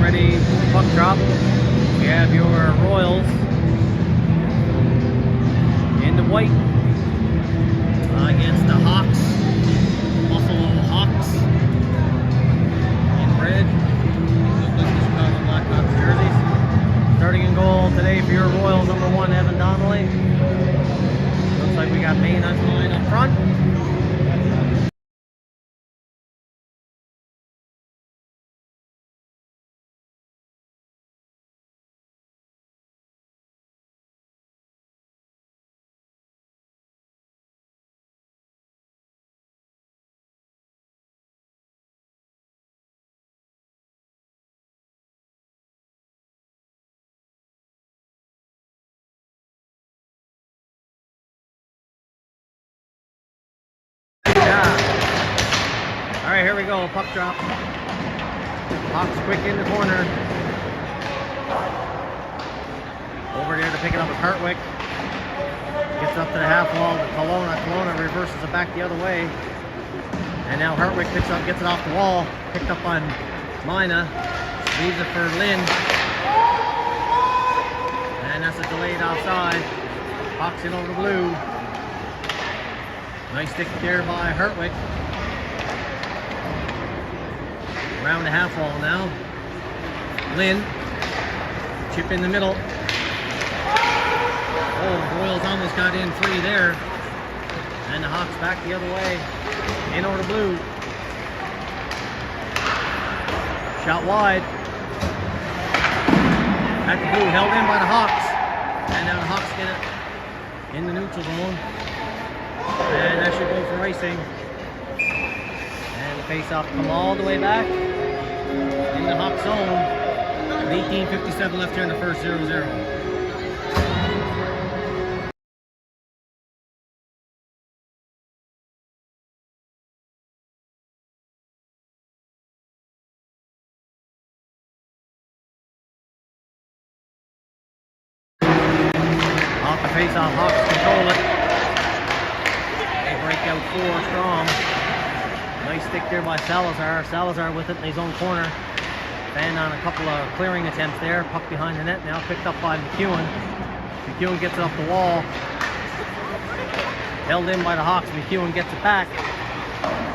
ready puck drop. We have your Royals in the white against the Hawks, Buffalo Hawks in red. Look like the Chicago Blackhawks jerseys. Starting in goal today for your Royals, number 1, Dave Donnelly. Looks like we got Maine on line up front. Alright, here we go. Puck drop. Hawks quick in the corner. Over there to pick it up with Hartwick. Gets up to the half wall to Kelowna. Kelowna reverses it back the other way. And now Hartwick picks up, gets it off the wall. Picked up on Mina. Leaves it for Lynn. And that's a delayed offside. Hawks in over the blue. Nice stick there by Hartwick. Around the half wall now. Lynn. Chip in the middle. Oh, Royals almost got in free there. And the Hawks back the other way. In over the blue. Shot wide. At the blue. Held in by the Hawks. And now the Hawks get it in the neutral zone. And that should go for icing. And the face-off come all the way back in the Hawk zone. 18:57 left here in the first, 0-0. Off the face-off, Hawks control it. They break out 4 strong. Nice stick there by Salazar. Salazar with it in his own corner. And on a couple of clearing attempts there. Puck behind the net now. Picked up by McEwen. McEwen gets it off the wall. Held in by the Hawks. McEwen gets it back.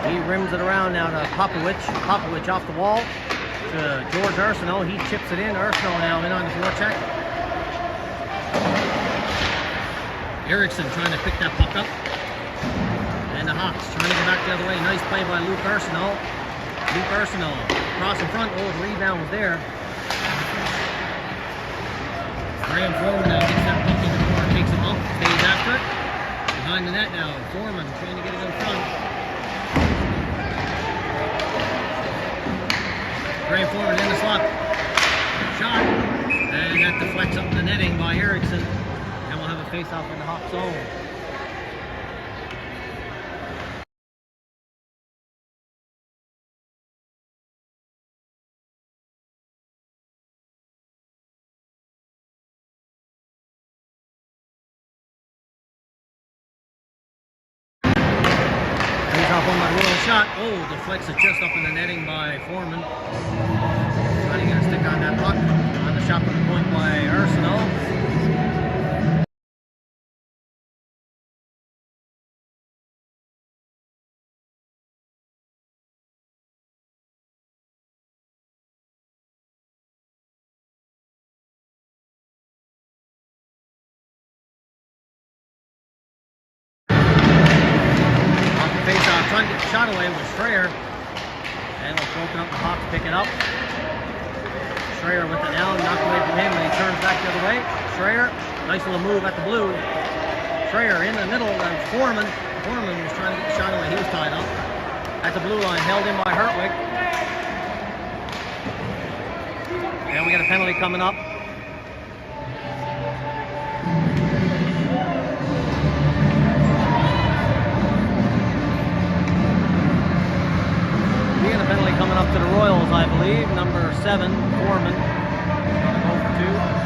He rims it around now to Popovich. Popovich off the wall to George Arsenault. He chips it in. Arsenault now in on the forecheck. Eriksson trying to pick that puck up. And the Hawks trying to get back the other way. Nice play by Luke Arsenault. Luke Arsenault across in front. Oh, the rebound was there. Graham forward now gets that puck in the corner, takes him up, stays after it. Behind the net now. Foreman trying to get it in front. Graham forward in the slot. Shot. And that deflects up the netting by Eriksson. And we'll have a face-off in the Hawk zone. Off on my royal shot. Oh, deflects it just up in the netting by Foreman. Trying to get a stick on that puck. On the shot from the point by Arsenault. Face-off, trying to get the shot away with Schreier. And it's broken up, the Hawks pick it up. Schreier with it now, knocked away from him, and he turns back the other way. Schreier, nice little move at the blue. Schreier in the middle, and Foreman. Foreman was trying to get the shot away, he was tied up. At the blue line, held in by Hartwick. And we got a penalty coming up. Penalty coming up to the Royals, I believe. Number 7, Foreman. Over 2.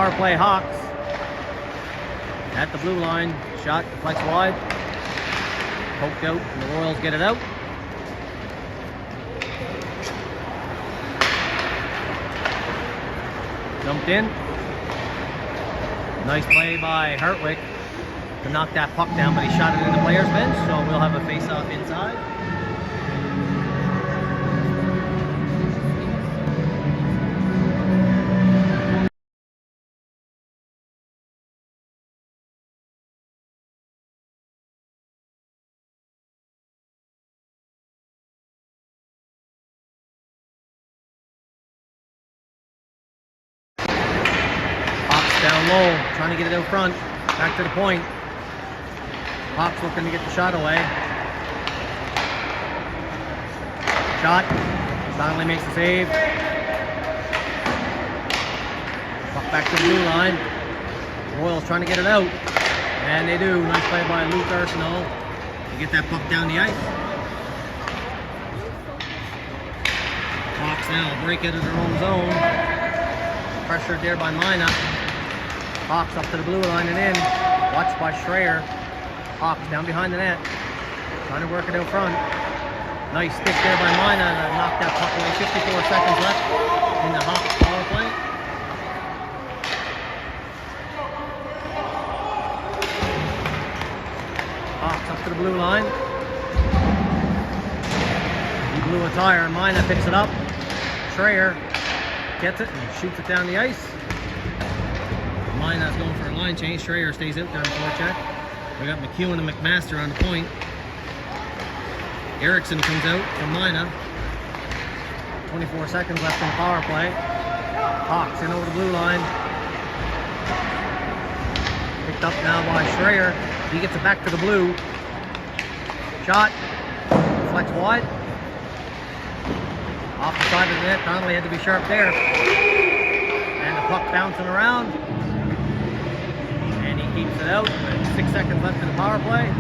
power play, Hawks. At the blue line, shot deflects wide. Poked out, and the Royals get it out. Jumped in. Nice play by Hartwick to knock that puck down, but he shot it in the player's bench, so we'll have a face-off inside. Down low, trying to get it out front. Back to the point. Hawks looking to get the shot away. Shot. Donnelly makes the save. Puck back to the blue line. Royals trying to get it out. And they do. Nice play by Luke Arsenault to get that puck down the ice. Hawks now break out of their own zone. Pressured there by Mina. Hawks up to the blue line and in. Watched by Schreier. Hawks down behind the net. Trying to work it out front. Nice stick there by Mina to knock that puck away. 54 seconds left in the Hawks power play. Hawks up to the blue line. He blew a tire. Mina picks it up. Schreier gets it and shoots it down the ice. Mina's going for a line change. Schreier stays out there on forecheck. We got McEwen and McMaster on the point. Erickson comes out from Mina. 24 seconds left in the power play. Hawks in over the blue line. Picked up now by Schreier. He gets it back to the blue. Shot. Flex wide. Off the side of the net. Donnelly had to be sharp there. And the puck bouncing around. Keeps it out with 6 seconds left in the power play.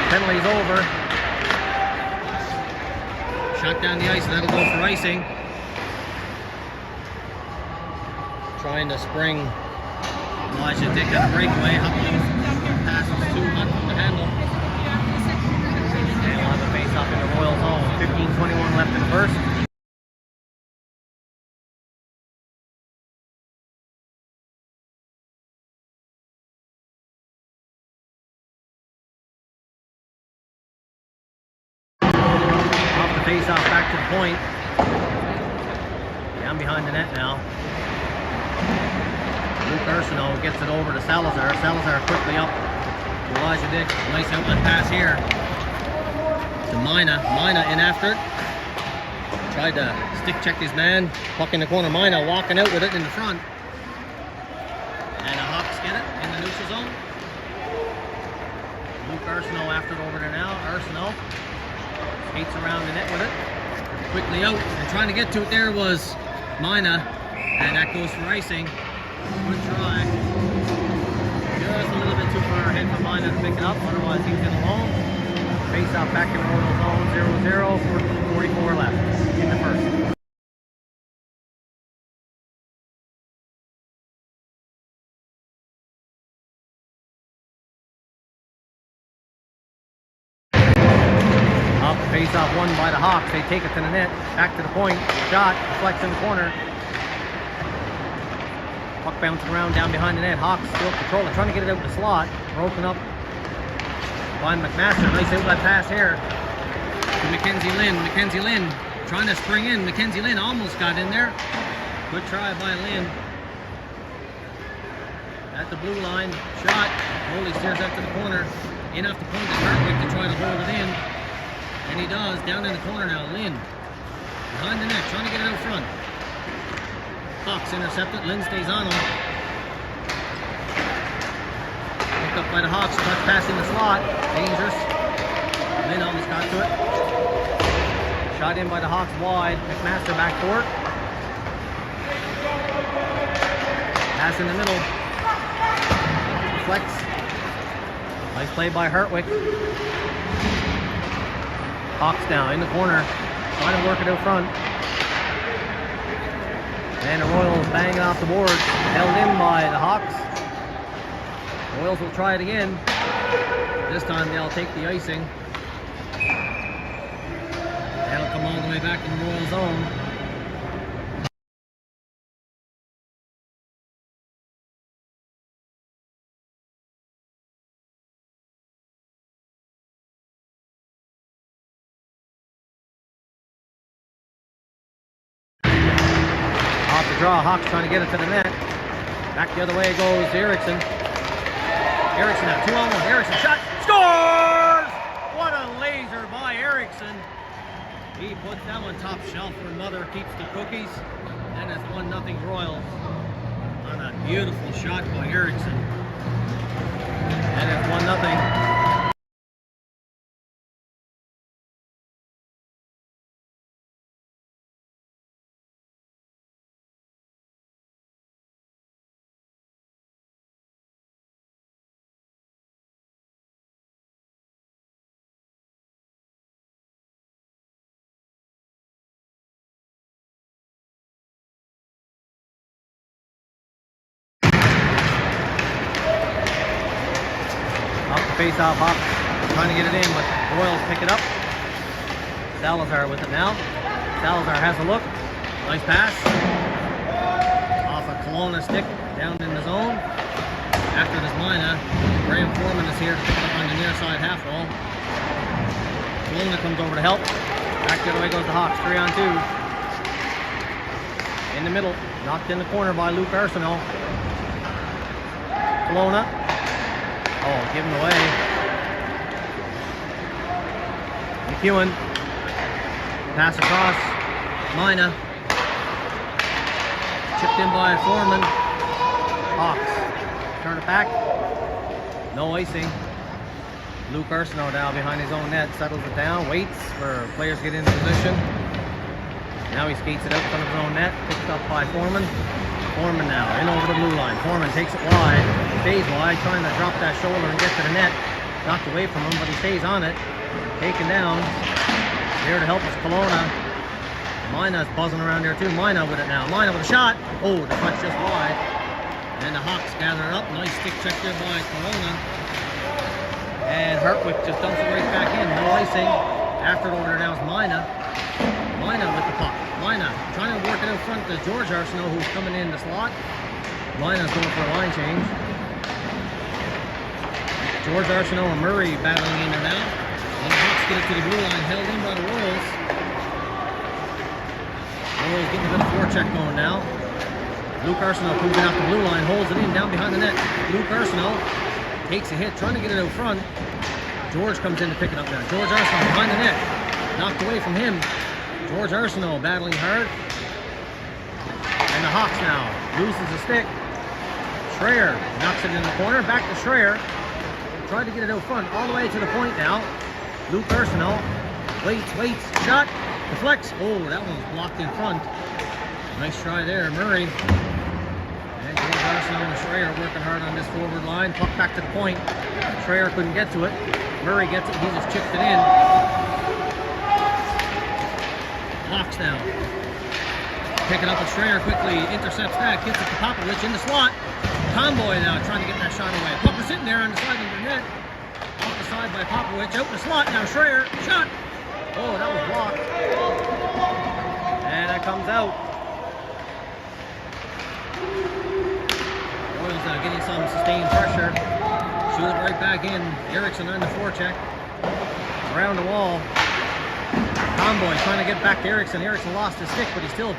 Penalty's over. Shot down the ice, and that'll go for icing. Trying to spring Elijah Dick on a breakaway. Huckling passes too hot from the handle. And we'll have a face-off in the Royal zone. 15:21 left in the first. Face-off back to the point. Down behind the net now. Luke Arsenault gets it over to Salazar. Salazar quickly up to Elijah Dick. Nice outlet pass here to Mina. Mina in after it. Tried to stick check his man. Puck in the corner. Mina walking out with it in the front. And the Hawks get it in the neutral zone. Luke Arsenault after it over there now. Arsenault skates around the net with it. Quickly out. And trying to get to it there was Mina. And that goes for icing. Good try. Just a little bit too far ahead for Mina to pick it up. Otherwise he's in alone. Face off back in the Royal zone. 0-0. 44 left in the first. Face-off won by the Hawks. They take it to the net. Back to the point. Shot. Deflects in the corner. Puck bouncing around down behind the net. Hawks still controlling. Trying to get it out the slot. Broken up by McMaster. Nice outlet pass here to Mackenzie Lynn. Mackenzie Lynn trying to spring in. Mackenzie Lynn almost got in there. Good try by Lynn. At the blue line. Shot. Holy steers out to the corner. In off the point to Hartwick to try to hold it in. And he does, down in the corner now, Lynn. Behind the net, trying to get it out front. Hawks intercepted, Lynn stays on him. Picked up by the Hawks, touch pass in the slot, dangerous. Lynn almost got to it. Shot in by the Hawks wide. McMaster back court. Pass in the middle. Flex. Nice play by Hartwick. Hawks now in the corner. Trying to work it out front. And the Royals banging off the boards. Held in by the Hawks. Royals will try it again. This time they'll take the icing. That'll come all the way back in the Royal zone. Off the draw, Hawks trying to get it to the net. Back the other way goes Erickson. Erickson now, 2-on-1. Erickson shot, scores! What a laser by Erickson. He puts that one top shelf where Mother keeps the cookies. And it's 1-0 Royals on a beautiful shot by Erickson. And it's 1-0. Face-off, Hawks trying to get it in, but the Royals pick it up. Salazar with it now. Salazar has a look. Nice pass. Off a Kelowna stick, down in the zone. After this Mina, Graham Foreman is here to pick it up on the near side half wall. Kelowna comes over to help. Back the other way goes the Hawks, 3-on-2. In the middle, knocked in the corner by Luke Arsenault. Kelowna. Oh, given away. McEwen. Pass across. Mina. Chipped in by Foreman. Hawks. Turn it back. No icing. Luke Arsenault now behind his own net. Settles it down. Waits for players to get into position. Now he skates it out in front of his own net. Picked up by Foreman. Foreman now in over the blue line. Foreman takes it wide, stays wide, trying to drop that shoulder and get to the net. Knocked away from him, but he stays on it. Taken down. Here to help us, Kelowna. Mina's buzzing around there too. Mina with it now. Mina with a shot. Oh, the punch just wide. And the Hawks gather it up. Nice stick check there by Kelowna. And Hartwick just dumps it right back in. No icing. After it over there now is Mina. Mina with the puck. Mina trying to work it out front to George Arsenault, who's coming in the slot. Mina's going for a line change. George Arsenault and Murray battling in there now. And the Hawks get it to the blue line, held in by the Royals. Royals getting a bit of forecheck going now. Luke Arsenault moving out the blue line, holds it in down behind the net. Luke Arsenault takes a hit, trying to get it out front. George comes in to pick it up now. George Arsenault behind the net. Knocked away from him. George Arsenault battling hard. And the Hawks now loses the stick. Schreier knocks it in the corner. Back to Schreier. Tried to get it out front. All the way to the point now. Luke Arsenault. Waits. Shot. Deflects. Oh, that one was blocked in front. Nice try there, Murray. And George Arsenault and Schreier working hard on this forward line. Puck back to the point. Schreier couldn't get to it. Murray gets it. He just chipped it in. Hawks now. Picking up with Schreier quickly, intercepts that, gets it to Popovich in the slot. Tomboy now trying to get that shot away. Puck is sitting there on the side of the net. Off the side by Popovich, out in the slot. Now Schreier, shot. Oh, that was blocked. And that comes out. Royals getting some sustained pressure. Shoot it right back in. Erickson on the forecheck. Around the wall. Tomboy trying to get back to Erickson. Erickson lost his stick, but he still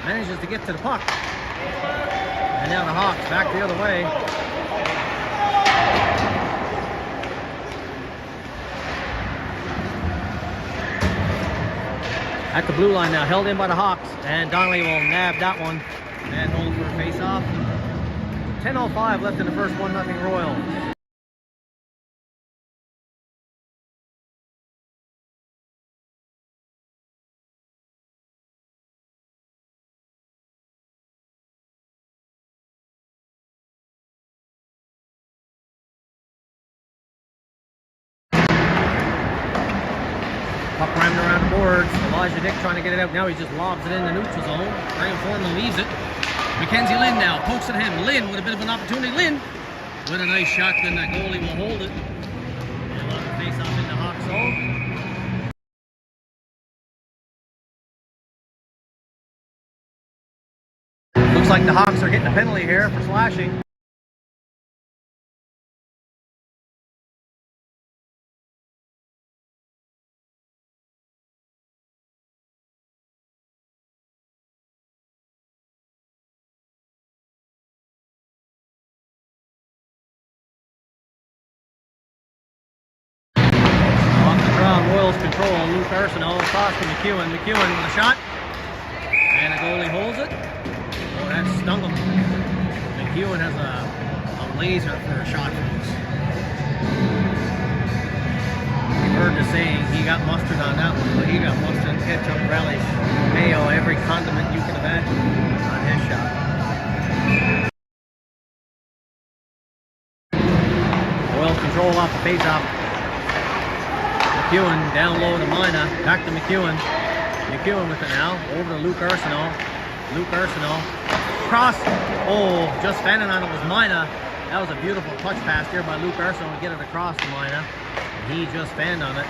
manages to get to the puck. And now the Hawks back the other way. At the blue line now, held in by the Hawks. And Donnelly will nab that one and hold for a face-off. 10:05 left in the first, 1-0 Royals. towards Elijah Dick, trying to get it out. Now he just lobs it in the neutral zone. Graham Foreman leaves it. Mackenzie Lynn now pokes at him. Lynn with a bit of an opportunity. Lynn with a nice shot, then that goalie will hold it. And we'll have a face off in the Hawks zone. Looks like the Hawks are getting a penalty here for slashing. Royals control. Luke Arsenault across to McEwen. McEwen with a shot. And the goalie holds it. Oh, that stung him. McEwen has a laser for a shot, folks. You've heard the saying, he got mustard on that one, but he got mustard, ketchup, relish, mayo, every condiment you can imagine on his shot. Royals control off the face-off. McEwen down low to Mina, back to McEwen. McEwen with it now, over to Luke Arsenault. Luke Arsenault, cross, oh, just fanning on it was Mina. That was a beautiful touch pass there by Luke Arsenault to get it across to Mina. He just fanned on it.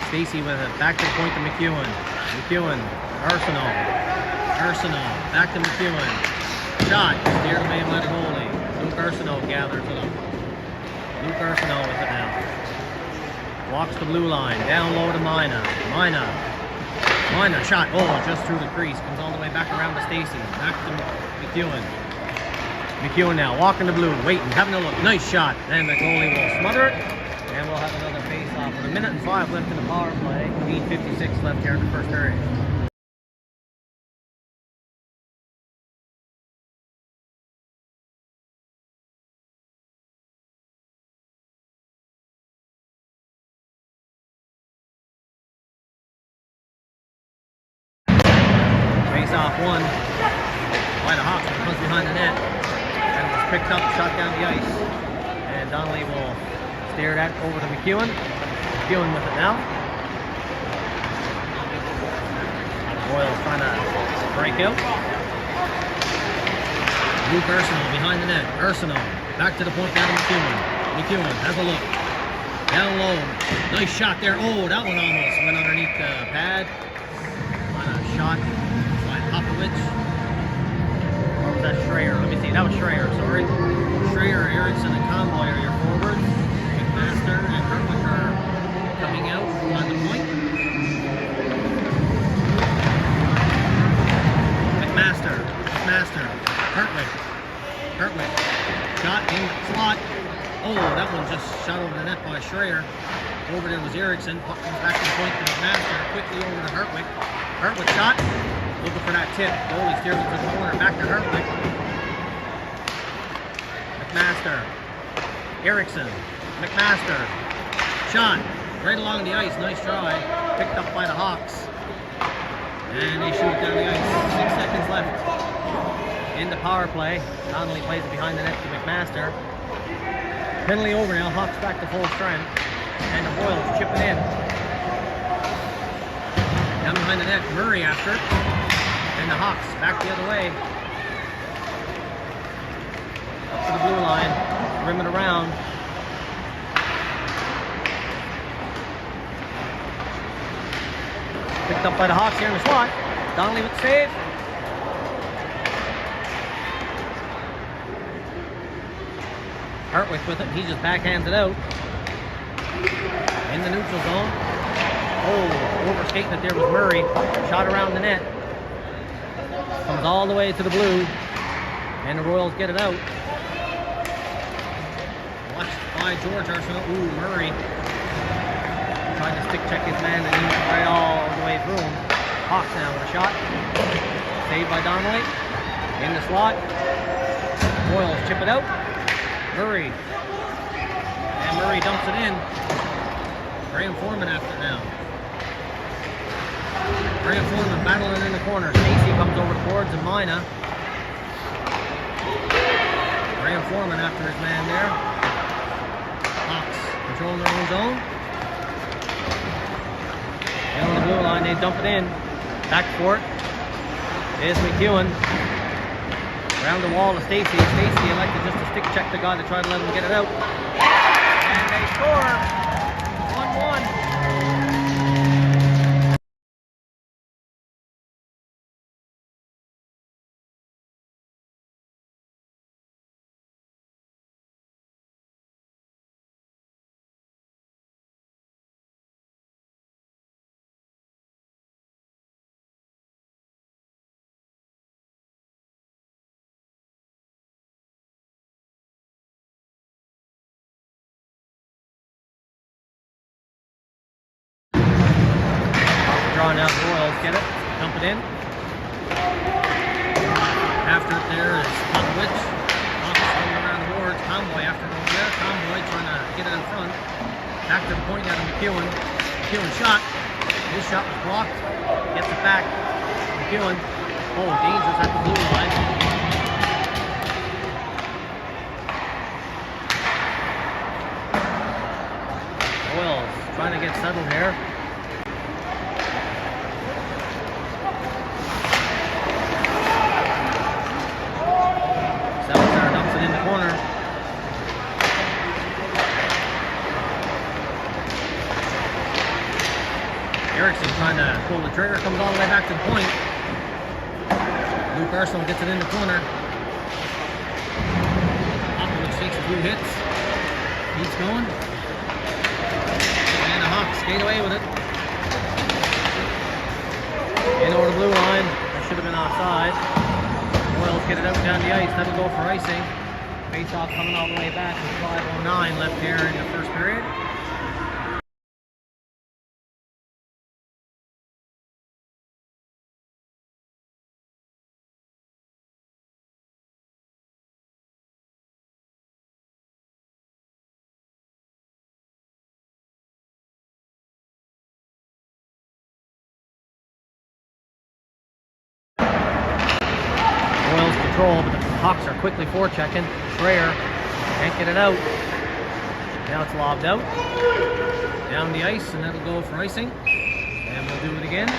Stacy with it, back to the point to McEwen. McEwen, Arsenault. Arsenault, back to McEwen. Shot, steered away by the goalie. Luke Arsenault gathers it up. Luke Arsenault with it now. Walks the blue line, down low to Mina. Mina shot, oh, just through the crease. Comes all the way back around to Stacy. Back to McEwen. McEwen now, walking the blue, waiting, having a look. Nice shot. And the goalie will smother it. And we'll have another face-off with 1:05 left in the power play. 8:56 left here in the first period. Face-off one by the Hawks, but comes behind the net. And it was picked up, shot down the ice. And Donnelly will steer that over to McEwen. McEwen with it now. Royals trying to break out. Luke Arsenault behind the net. Arsenault back to the point down to McEwen. McEwen has a look. Down low. Nice shot there. Oh, that one almost went underneath the pad. On a shot by Popovich. Or was that Schreier? Let me see. That was Schreier, sorry. Schreier, Erickson, and Convoy are your forwards. McMaster and Hertwick are coming out on the point. McMaster, Hertwick, shot in slot. Oh, that one just shot over the net by Schreier. Over there was Erickson, puck comes back to the point to McMaster, quickly over to Hertwick. Hertwick shot, looking for that tip. Goalie steers it to the corner, back to Hertwick. McMaster, Erickson, McMaster, shot right along the ice, nice try, picked up by the Hawks. And they shoot it down the ice. 6 seconds left in the power play. Donnelly plays it behind the net to McMaster. Penalty over now. Hawks back to full strength. And the Royals chip it in. Down behind the net. Murray after it. And the Hawks back the other way. Up to the blue line. Rim it around. Picked up by the Hawks here in the slot. Donnelly with the save. Hertwick with it. He just backhands it out. In the neutral zone. Oh, overskating it there was Murray. Shot around the net. Comes all the way to the blue. And the Royals get it out. Watched by George Arsenault. Ooh, Murray. Trying to stick check his man and he went right all the way through him. Hawks now with a shot. Saved by Donnelly. In the slot. Royals chip it out. Murray. And Murray dumps it in. Graham Foreman after it now. Graham Foreman battling in the corner. Stacy comes over the boards and Mina. Graham Foreman after his man there. Hawks controlling their own zone. on the blue line, they dump it in. Back for it. There's McEwen. Around the wall to Stacy. Stacy elected just to stick check the guy to try to let him get it out. And they score. 1-1. Drawing out the Royals, get it, dump it in. After it there is Popovich. Running around the boards. Convoy after it over there. Convoy trying to get it in front. Back to the point out of McEwen. McEwen shot. His shot was blocked. Gets it back. McEwen. Oh, dangerous at the blue line. Royals trying to get settled here. In the corner. Erickson trying to pull the trigger, comes all the way back to the point. Luke Arsenal gets it in the corner. Popovich takes a few hits. Keeps going. And the Hawks skate away with it. In over the blue line. That should have been offside. Royals get it out down the ice. That'll go for icing. Face-off coming all the way back with 5:09 left here in the first period. Royals control, but the Hawks are quickly forechecking. Schreier can't get it out. Now it's lobbed out. Down the ice, and that'll go for icing. And we'll do it again.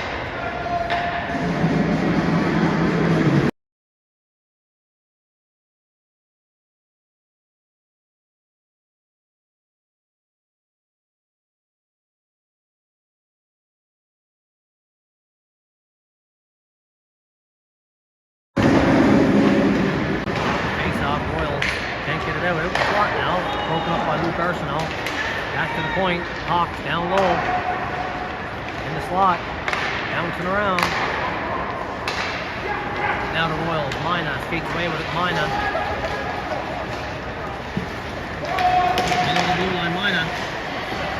Can't get it out. Out the slot now. Broken up by Luke Arsenal. Back to the point. Hawks down low. In the slot. Bouncing around. Now the Royals. Mina skates away with it. Mina. Into the blue line. Mina.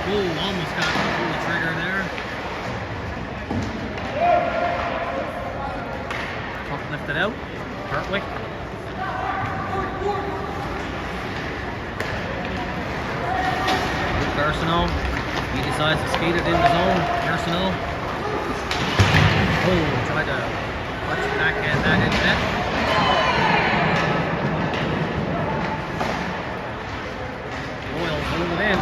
Ooh, almost got to pull the trigger there. Puck lifted out. Hartwick. Arsenal, he decides to skate it in the zone. Arsenal, tried to clutch it backhand that in net. Royals hold it in.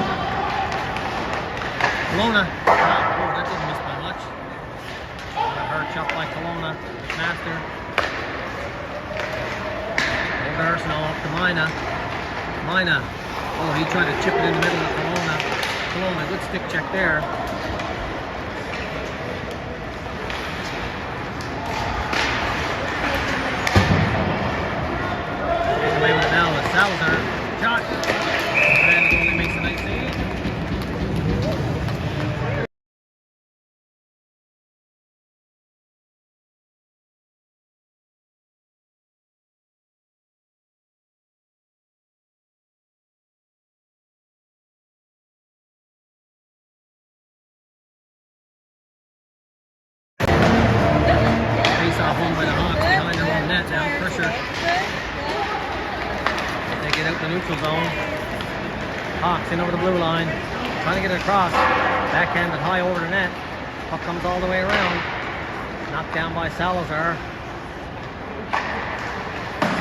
Kelowna, that didn't miss by much. Got a hard shot by Kelowna. Master. Old Arsenal up to Mina. Mina. Oh, he tried to chip it in the middle of Kelowna. Kelowna, good stick check there. Takes away with it now with Salazar. Shot. And it only makes a nice save. Home by the Hawks behind their own net now. Pressure. They get out the neutral zone. Hawks in over the blue line. Trying to get it across. Backhanded high over the net. Puck comes all the way around. Knocked down by Salazar.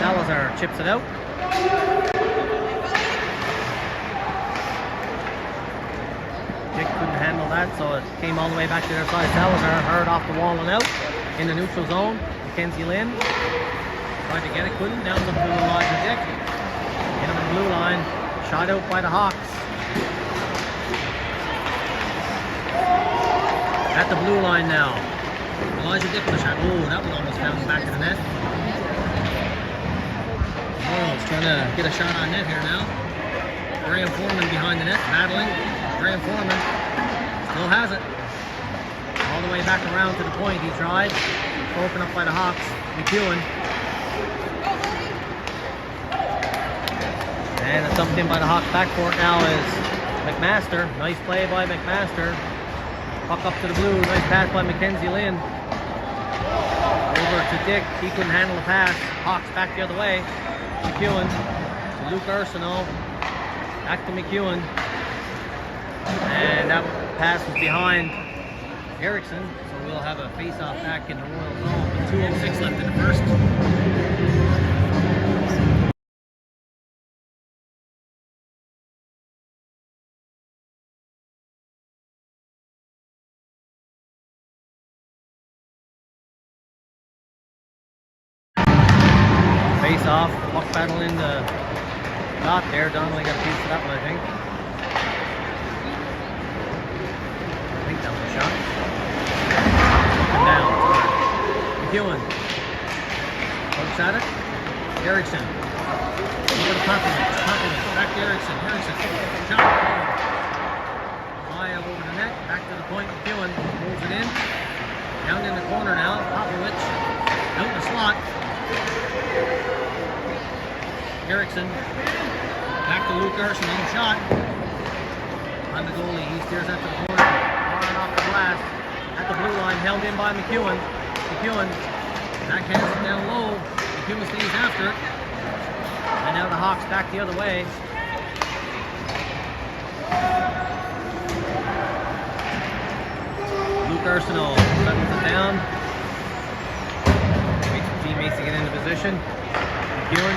Salazar chips it out. Jake couldn't handle that. that, so it came all the way back to their side. That was hard off the wall and out in the neutral zone. Mackenzie Lynn tried to get it, couldn't. Down the blue line to Dick. In on the blue line, shot out by the Hawks. At the blue line now. Elijah Dick with a shot. Oh, that one almost bounced back to the net. Royals trying to get a shot on net here now. Graham Foreman behind the net, battling. Graham Foreman still has it. All the way back around to the point he tried. Broken up by the Hawks. McEwen. And it's dumped in by the Hawks backcourt now is McMaster. Nice play by McMaster. Puck up to the blue. Nice pass by Mackenzie Lynn. Over to Dick. He couldn't handle the pass. Hawks back the other way. McEwen to Luke Arsenault. Back to McEwen. And that pass was behind Erickson. So we'll have a face-off back in the Royal zone with 2:06 left in the first. Face off, puck battle in the dot there. Donnelly got a piece of that one, I think. I think that was a shot. Up and down. McEwen. Pokes at it. Erickson. Over to Popovich. Back to Erickson. Shot. High up over the net. Back to the point. McEwen pulls it in. Down in the corner now. Popovich. Out in the slot. Erickson, back to Luke Arsenault, shot on the goalie. He steers out to the corner, firing off the glass at the blue line, held in by McEwen. McEwen backhands it down low. McEwen stays after it, and now the Hawks back the other way. Luke Arsenault settles it down. Waits for teammates to get into position. McEwen.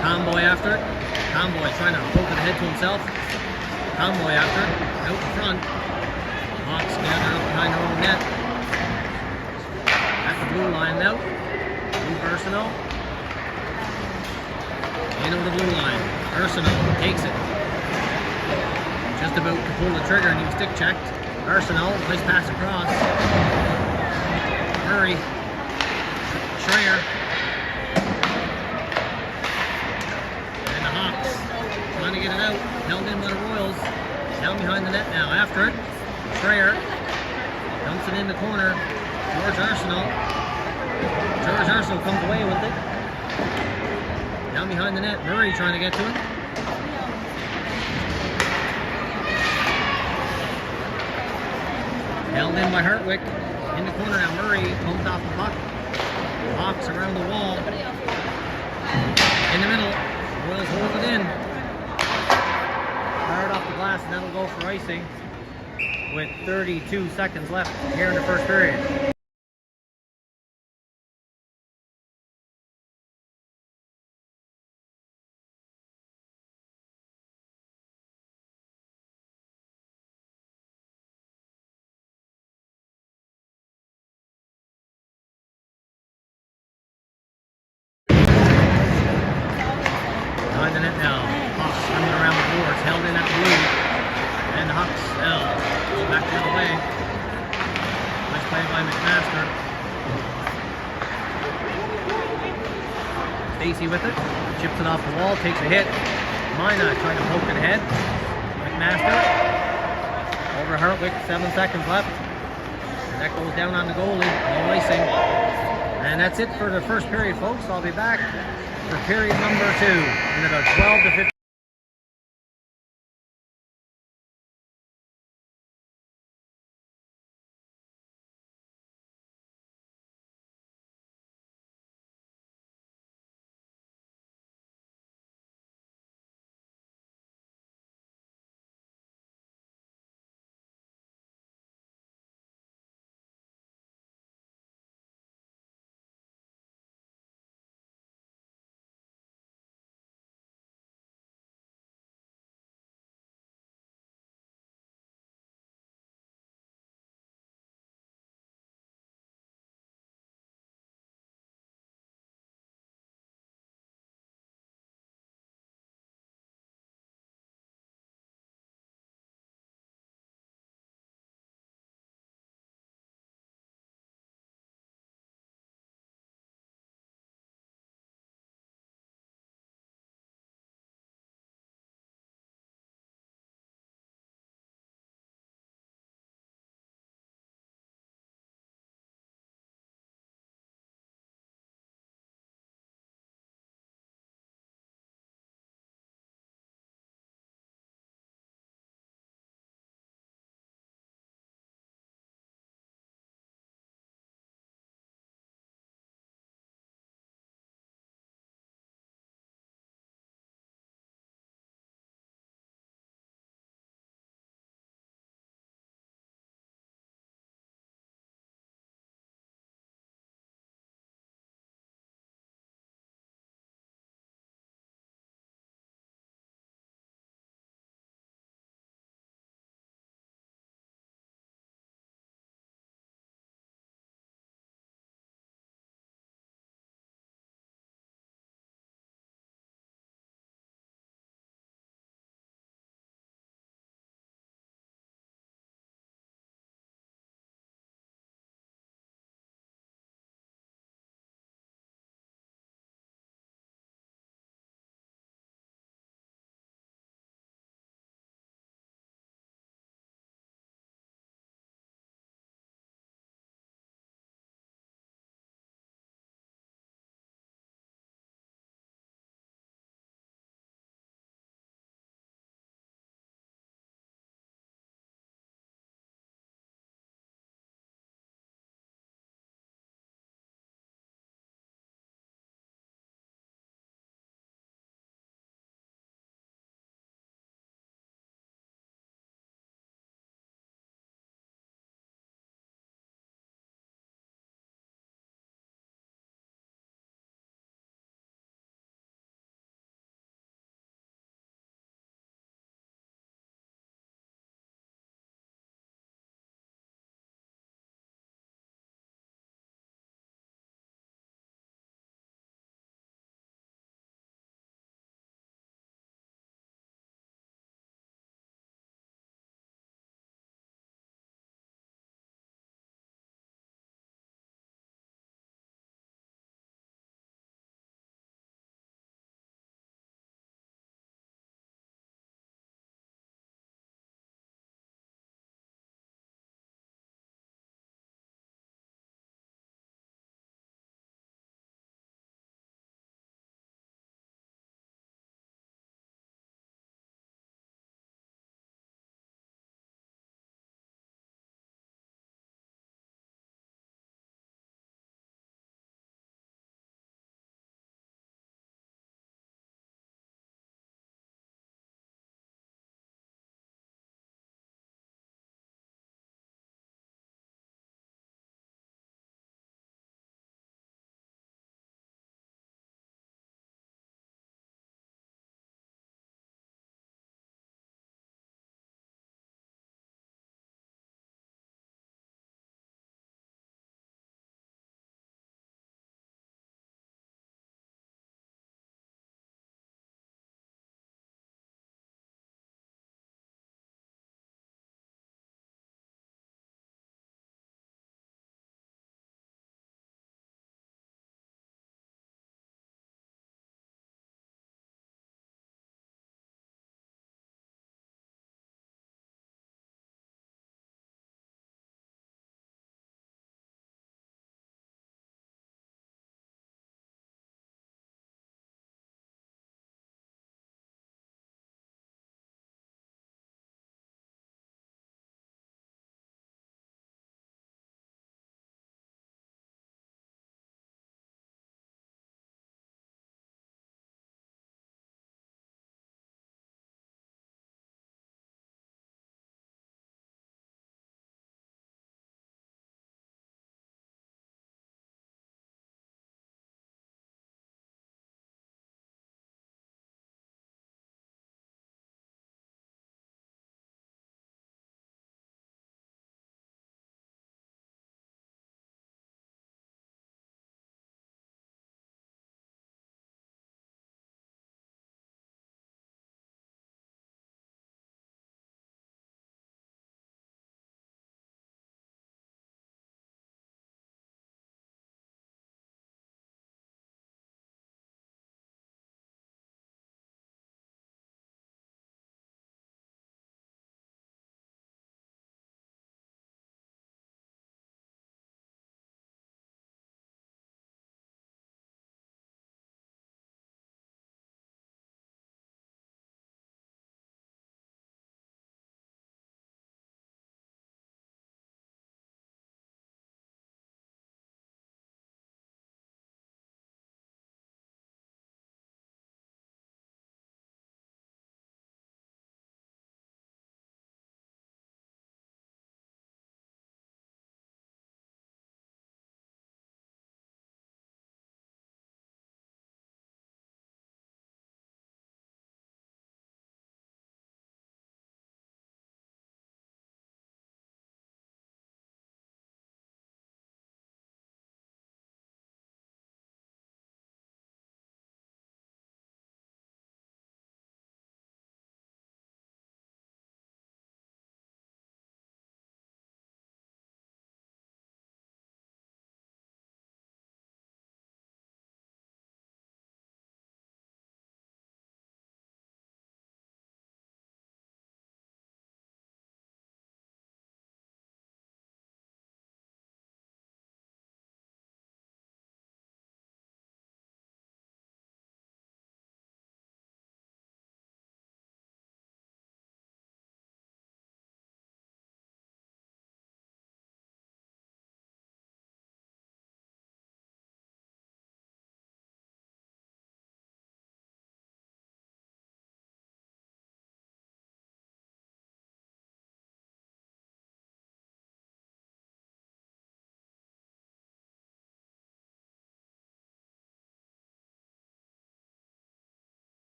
Tomboy after it. Tomboy trying to poke it ahead to himself. Tomboy after it. Out in front. Hawks gather up behind their own net. At the blue line now. Luke Arsenault. In over the blue line. Arsenault takes it. Just about to pull the trigger and he was stick checked. Arsenault, nice pass across. Murray. Schreier. Trying to get it out, held in by the Royals. Down behind the net now. After it, Schreier dumps it in the corner. George Arsenault comes away with it. Down behind the net, Murray trying to get to it. Held in by Hartwick. In the corner now, Murray pumped off the puck. Hawks around the wall. In the middle, Royals hold it in. Fired off the glass, and that'll go for icing with 32 seconds left here in the first period. Behind the net now. Hawks running around the boards, held in at the blue. And the Hawks go back the other way. Nice play by McMaster. Stacy with it. Chips it off the wall, takes a hit. Mina trying to poke it ahead. McMaster. Over Hartwick, 7 seconds left. And that goes down on the goalie. No icing. And that's it for the first period, folks. I'll be back for period number 2 in about 12 to 15.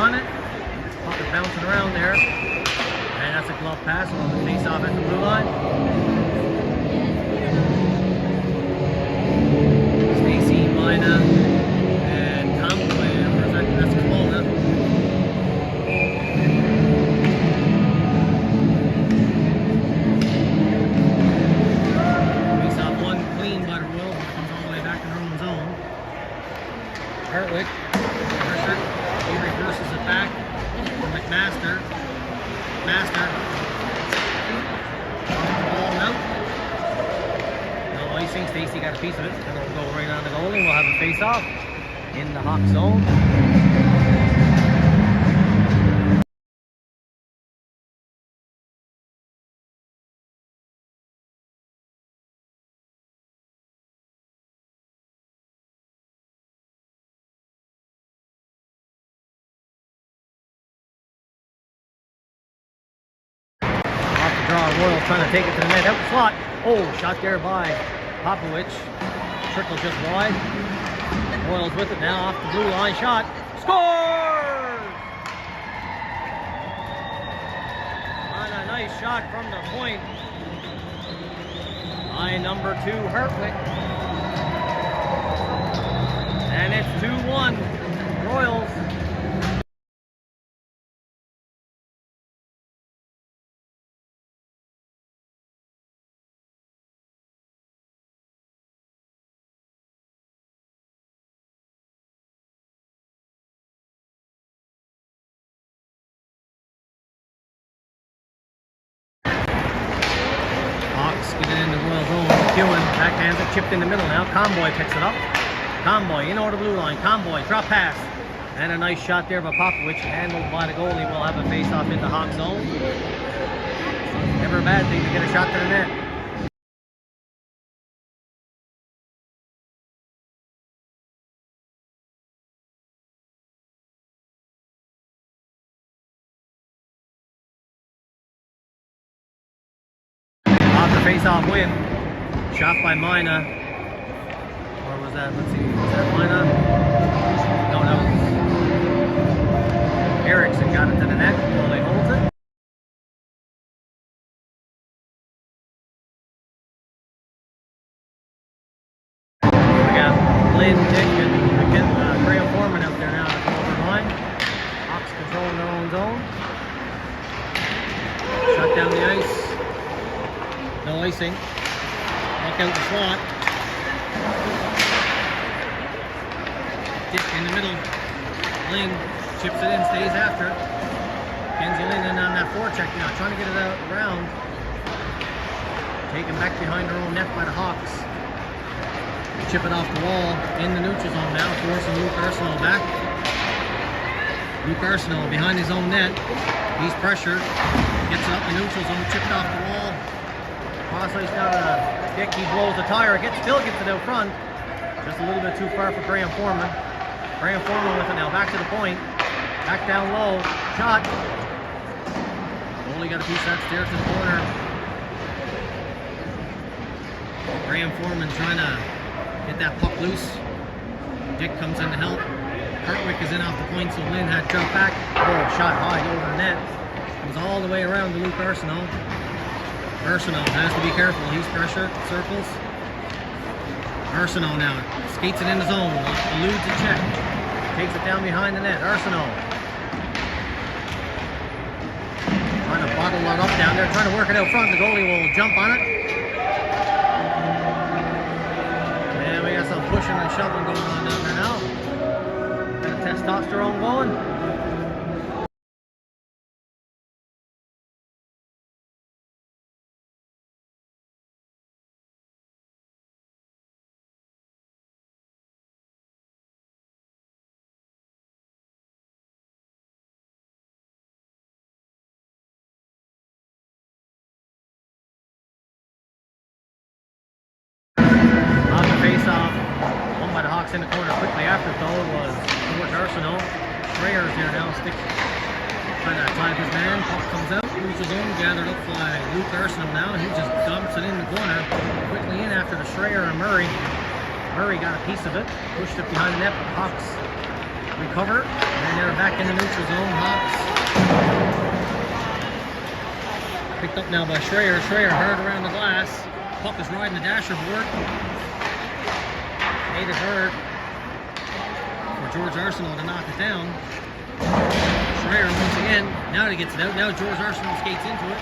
on it. Puck is bouncing around there. And that's a glove pass. We'll have a face off at the blue line. Stacy, Mina, and Tom. That's Kimona. Face off one clean by the Royals. Comes all the way back in their own zone. Hartwick. He reverses it back for McMaster. Master. Ball out. No icing. Stacy got a piece of it. And it'll go right on the goalie. We'll have a face off in the Hawk zone. Royals trying to take it to the net. Out the slot. Oh, shot there by Popovich. Trickle just wide. Royals with it now off the blue line. Shot. Scores! On a nice shot from the point. Line number 2, Hartwick. And it's 2-1. Royals. Get it into Royal zone. Kewen backhands it, chipped in the middle now. Comboy picks it up. Comboy in over the blue line. Comboy drop pass. And a nice shot there by Popovich. Handled by the goalie. We'll have a face off in the Hawk zone. Never a bad thing to get a shot to the net. Face-off win. Shot by Mina. Or was that, let's see, was that Mina? No, that was Erickson. Got it to the net. Goalie holds it. We got Lynn, Dick, and Graham Foreman out there now at the over line. Hawks controlling their own zone. Shut down the ice. No icing. Look out the slot. Dick in the middle. Lynn chips it in, stays after. Kenzie Lynn in on that forecheck now, trying to get it out around. Taken back behind her own net by the Hawks. Chip it off the wall in the neutral zone now, forcing Luke Arsenault back. Luke Arsenault behind his own net. He's pressured. Gets it up the neutral zone, chipped off the wall. Cross ice down to Dick. He blows the tire. Still gets it out front. Just a little bit too far for Graham Foreman. Graham Foreman with it now. Back to the point. Back down low. Shot. Only got a piece of that stair to the corner. Graham Foreman trying to get that puck loose. Dick comes in to help. Hartwick is in off the point, so Lynn had to jump back. Oh, shot high over the net. Comes all the way around to Luke Arsenault. Arsenault has to be careful. He's pressured. Circles. Arsenault now skates it in the zone. Eludes a check. Takes it down behind the net. Arsenault trying to bottle it up down there. Trying to work it out front. The goalie will jump on it. And we got some pushing and shoving going on down there now. Got a testosterone going. In the corner quickly after though was towards Arsenault. Schreier is there now, sticks trying to tie his man. Puck comes out, loses him, gathered up by Luke Arsenault now. He just dumps it in the corner. Quickly in after the Schreier and Murray. Murray got a piece of it, pushed it behind the net, but Hawks recover, and they're back in the neutral zone. Hawks picked up now by Schreier. Schreier hard around the glass. Puck is riding the dasher board. Made it hard for George Arsenault to knock it down. Schreier once again. Now he gets it out. Now George Arsenault skates into it.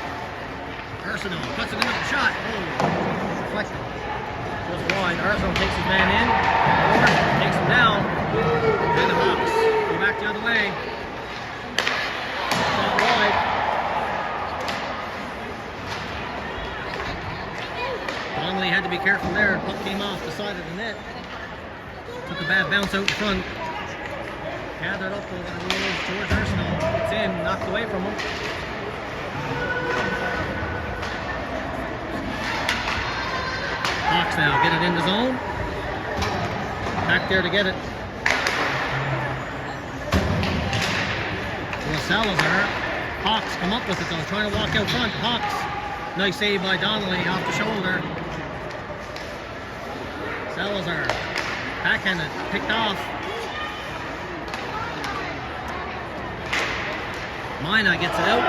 Arsenault puts it into the shot. Oh, deflected. Just wide. Arsenault takes his man in. Takes him down. And the Hawks go back the other way. Shot wide. Donnelly had to be careful there. Puck came off the side of the net. Took a bad bounce out in front. Gathered up over the rules. George Arsenault gets in. Knocked away from him. Hawks now get it in the zone. Back there to get it. Well, Salazar. Hawks come up with it though, trying to walk out front. Hawks. Nice save by Donnelly off the shoulder. Salazar. Backhanded. Picked off. Mina gets it out.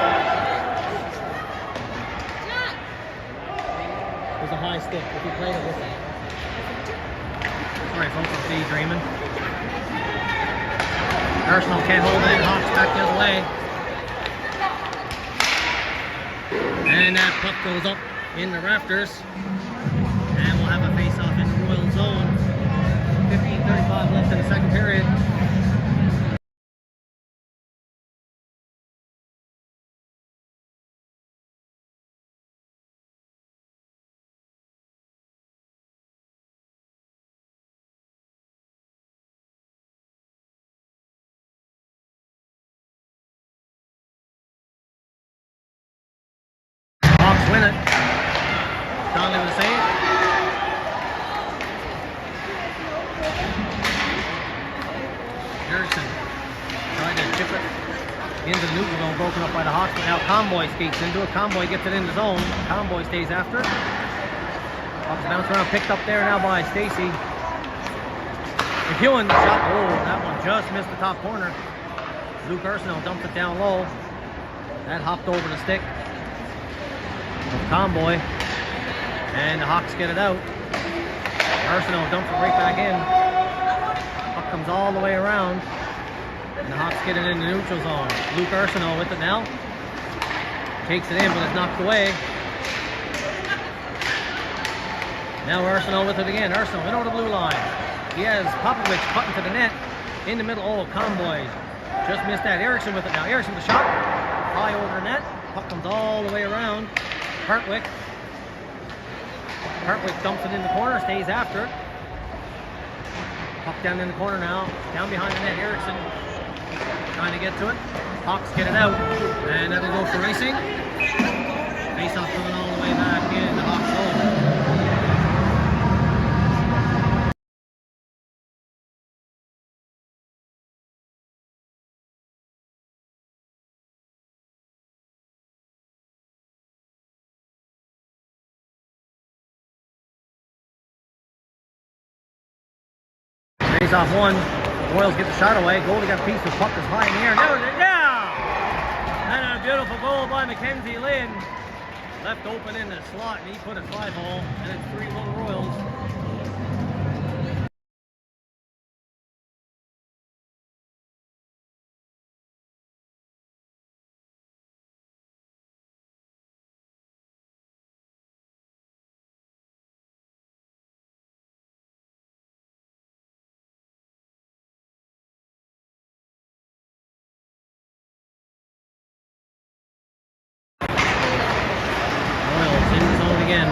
There's a high stick if he played it with it. Sorry folks, I'm daydreaming. Arsenault can't hold it. Hawks back the other way. And that puck goes up in the rafters. And we'll have a face-off in the Royal zone. 15:35 left in the second period. Hawks win it. Donnelly with a save. Erickson tried to chip it into the neutral zone, broken up by the Hawks, but now Comboy skates into it. Comboy gets it in the zone. Comboy stays after it. Hawks bounce around, picked up there now by Stacy. McEwen shot. Oh, that one just missed the top corner. Luke Arsenault dumped it down low. That hopped over the stick. Comboy, and the Hawks get it out. Arsenault dumps it right back in. Puck comes all the way around, and the Hawks get it in the neutral zone. Luke Arsenault with it now. Takes it in, but it's knocked away. Now Arsenault with it again. Arsenault in over the blue line. He has Popovich cutting to the net. In the middle, oh, Comboy just missed that. Erickson with it now. Erickson with the shot. High over the net. Puck comes all the way around. Hartwick dumps it in the corner, stays after it. Puck down in the corner now, down behind the net. Erickson trying to get to it. Hawks get it out, and that'll go for racing. Face-off coming all the way back in the Hawks zone. Face off one. Royals get the shot away. Goldie got a piece of puck is high in the air. Yeah! And a beautiful goal by Mackenzie Lynn. Left open in the slot, and he put a 5-hole, and it's 3-1 Royals. Again.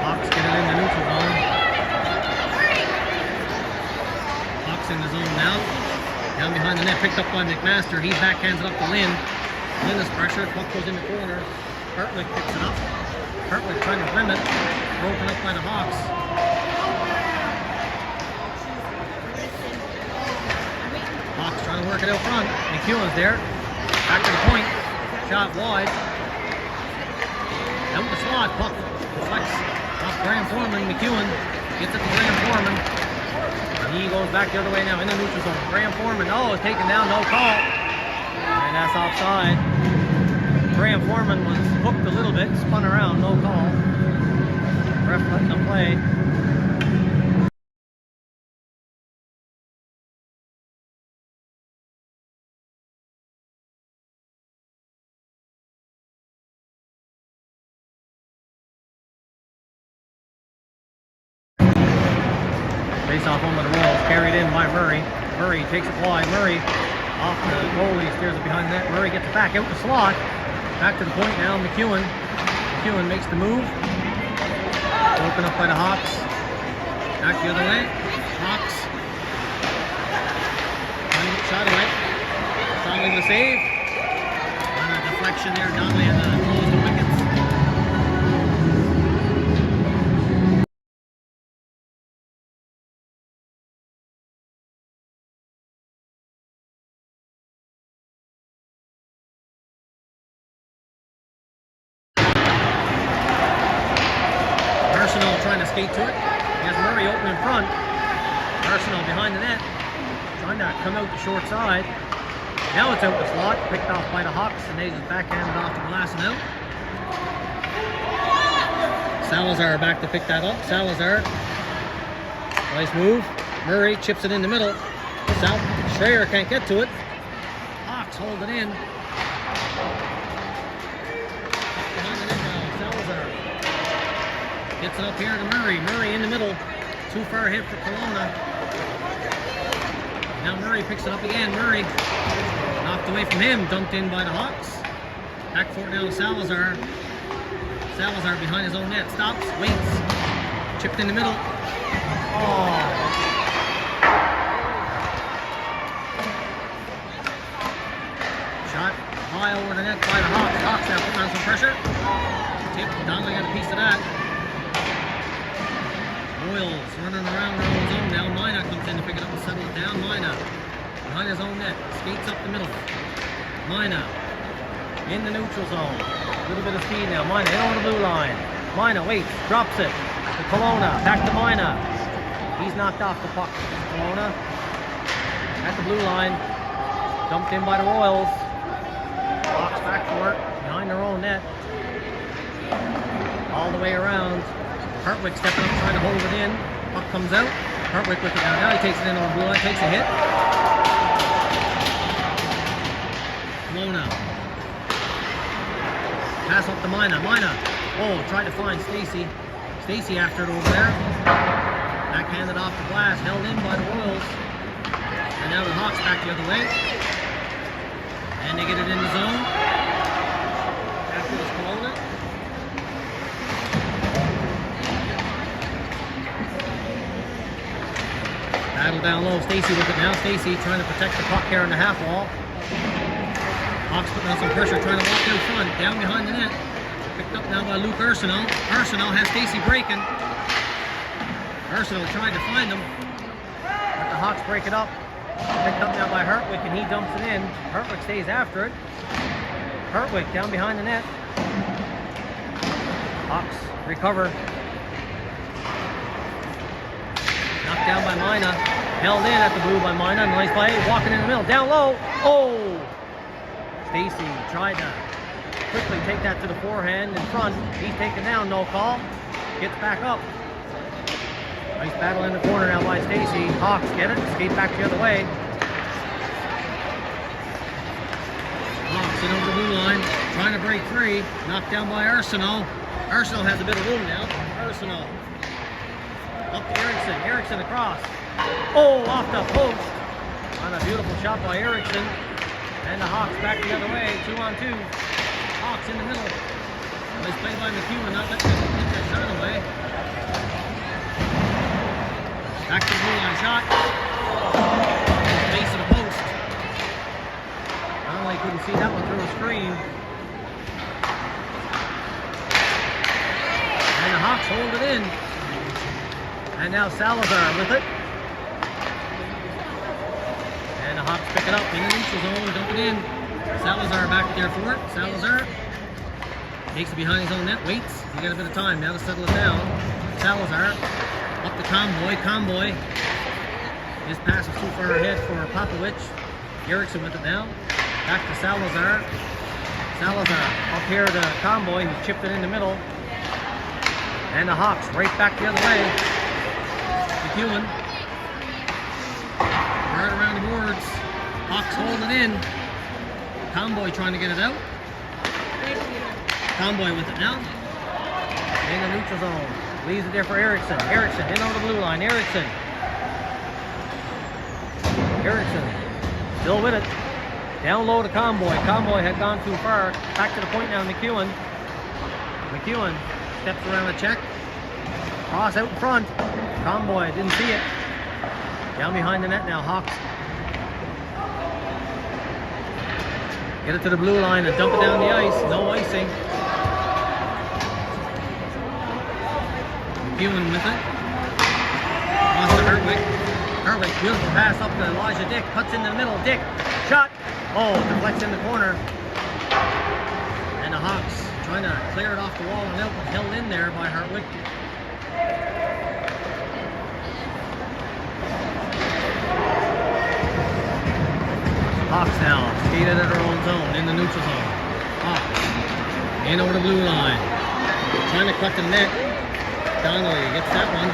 Hawks get it in the neutral zone. Hawks in the zone now. Down behind the net, picked up by McMaster. He backhands it up to Lynn. Lynn is pressure. Puck goes in the corner. Hartwick picks it up. Hartwick trying to rim it. Broken up by the Hawks. Hawks trying to work it out front. McEwen's there. Back to the point. Shot wide. Out the slot, puck deflects off Graham Foreman. McEwen gets it to Graham Foreman. He goes back the other way now in the neutral zone. Graham Foreman, is taken down, no call. And that's offside. Graham Foreman was hooked a little bit, spun around, no call. Ref letting them play. Face off home of the Royals, carried in by Murray. Murray takes it wide. Murray off the goalie, steers it behind the net. Murray gets it back out the slot. Back to the point now, McEwen. McEwen makes the move. Broken up by the Hawks. Back the other way. Hawks. Trying to get shot away. Donnelly with a save. On a deflection there, Donnelly had to close the wickets. Trying to skate to it. He has Murray open in front. Arsenal behind the net. Trying to come out the short side. Now it's out the slot. Picked off by the Hawks, and they just backhanded off to Glass and out. Salazar back to pick that up. Salazar. Nice move. Murray chips it in the middle. Schreier can't get to it. Hawks hold it in. Behind the net now. Salazar. Gets it up here to Murray. Murray in the middle. Too far hit for Kelowna. Now Murray picks it up again. Murray knocked away from him. Dumped in by the Hawks. Back for it now to Salazar. Salazar behind his own net. Stops. Waits. Chipped in the middle. Shot high over the net by the Hawks. Hawks now putting on some pressure. Tip. Donnelly got a piece of that. Royals running around their own zone now. Mina comes in to pick it up and settle it down. Mina behind his own net. Skates up the middle. Mina in the neutral zone. A little bit of speed now. Mina in over the blue line. Mina waits. Drops it to Kelowna. Back to Mina. He's knocked off the puck. Kelowna at the blue line. Dumped in by the Royals. Hawks back for it. Behind their own net. All the way around. Hartwick stepping up, trying to hold it in. Puck comes out. Hartwick with it down. Now he takes it in over blue line, takes a hit. Kelowna. Pass up to Mina. Mina. Tried to find Stacy. Stacy after it over there. Backhanded off the glass, held in by the Royals. And now the Hawks back the other way. And they get it in the zone. After this Kelowna. Battle down low. Stacy with it now. Stacy trying to protect the puck here in the half wall. Hawks putting on some pressure, trying to walk in front. Down behind the net. Picked up now by Luke Arsenault. Arsenault has Stacy breaking. Arsenault tried to find him. But the Hawks break it up. Picked up now by Hartwick, and he dumps it in. Hartwick stays after it. Hartwick down behind the net. Hawks recover. Knocked down by Mina. Held in at the blue by Mina. Nice play. Walking in the middle. Down low. Stacy tried to quickly take that to the forehand in front. He's taken down. No call. Gets back up. Nice battle in the corner now by Stacy. Hawks get it. Skate back the other way. Hawks in over the blue line. Trying to break free. Knocked down by Arsenault. Arsenault has a bit of room now. Arsenault. Up to Eriksson. Eriksson across. Off the post. On a beautiful shot by Eriksson. And the Hawks back the other way. 2-on-2. Hawks in the middle. Nice play by McEwen. Not letting him get that shot away. Back to the blue line shot. Base of the post. Donnelly couldn't see that one through the screen. And the Hawks hold it in. And now Salazar with it. And the Hawks pick it up in the neutral zone, dump it in. Salazar back there for it. Salazar takes it behind his own net, waits. He got a bit of time now to settle it down. Salazar up to Comboy. Comboy His pass was too far ahead for Popovich. Erickson with it now. Back to Salazar. Salazar up here to Conboy, who chipped it in the middle. And the Hawks right back the other way. McEwen. Right around the boards. Hawks hold it in. Conboy trying to get it out. Conboy with it now. In the neutral zone. Leaves it there for Erickson. Erickson in on the blue line. Erickson still with it. Down low to Conboy. Conboy had gone too far. Back to the point now, McEwen. McEwen steps around the check. Cross out in front. Conboy didn't see it. Down behind the net now, Hawks. Get it to the blue line and dump it down the ice. No icing. McEwen with it. Cross to Hertwig. Hertwig, beautiful pass up to Elijah Dick. Cuts in the middle. Dick. Shot. Oh, deflects in the corner. And the Hawks trying to clear it off the wall and out, but held in there by Hertwig. Hawks now skated at their own zone in the neutral zone. Hawks in over the blue line. Trying to cut the net. Donnelly gets that one.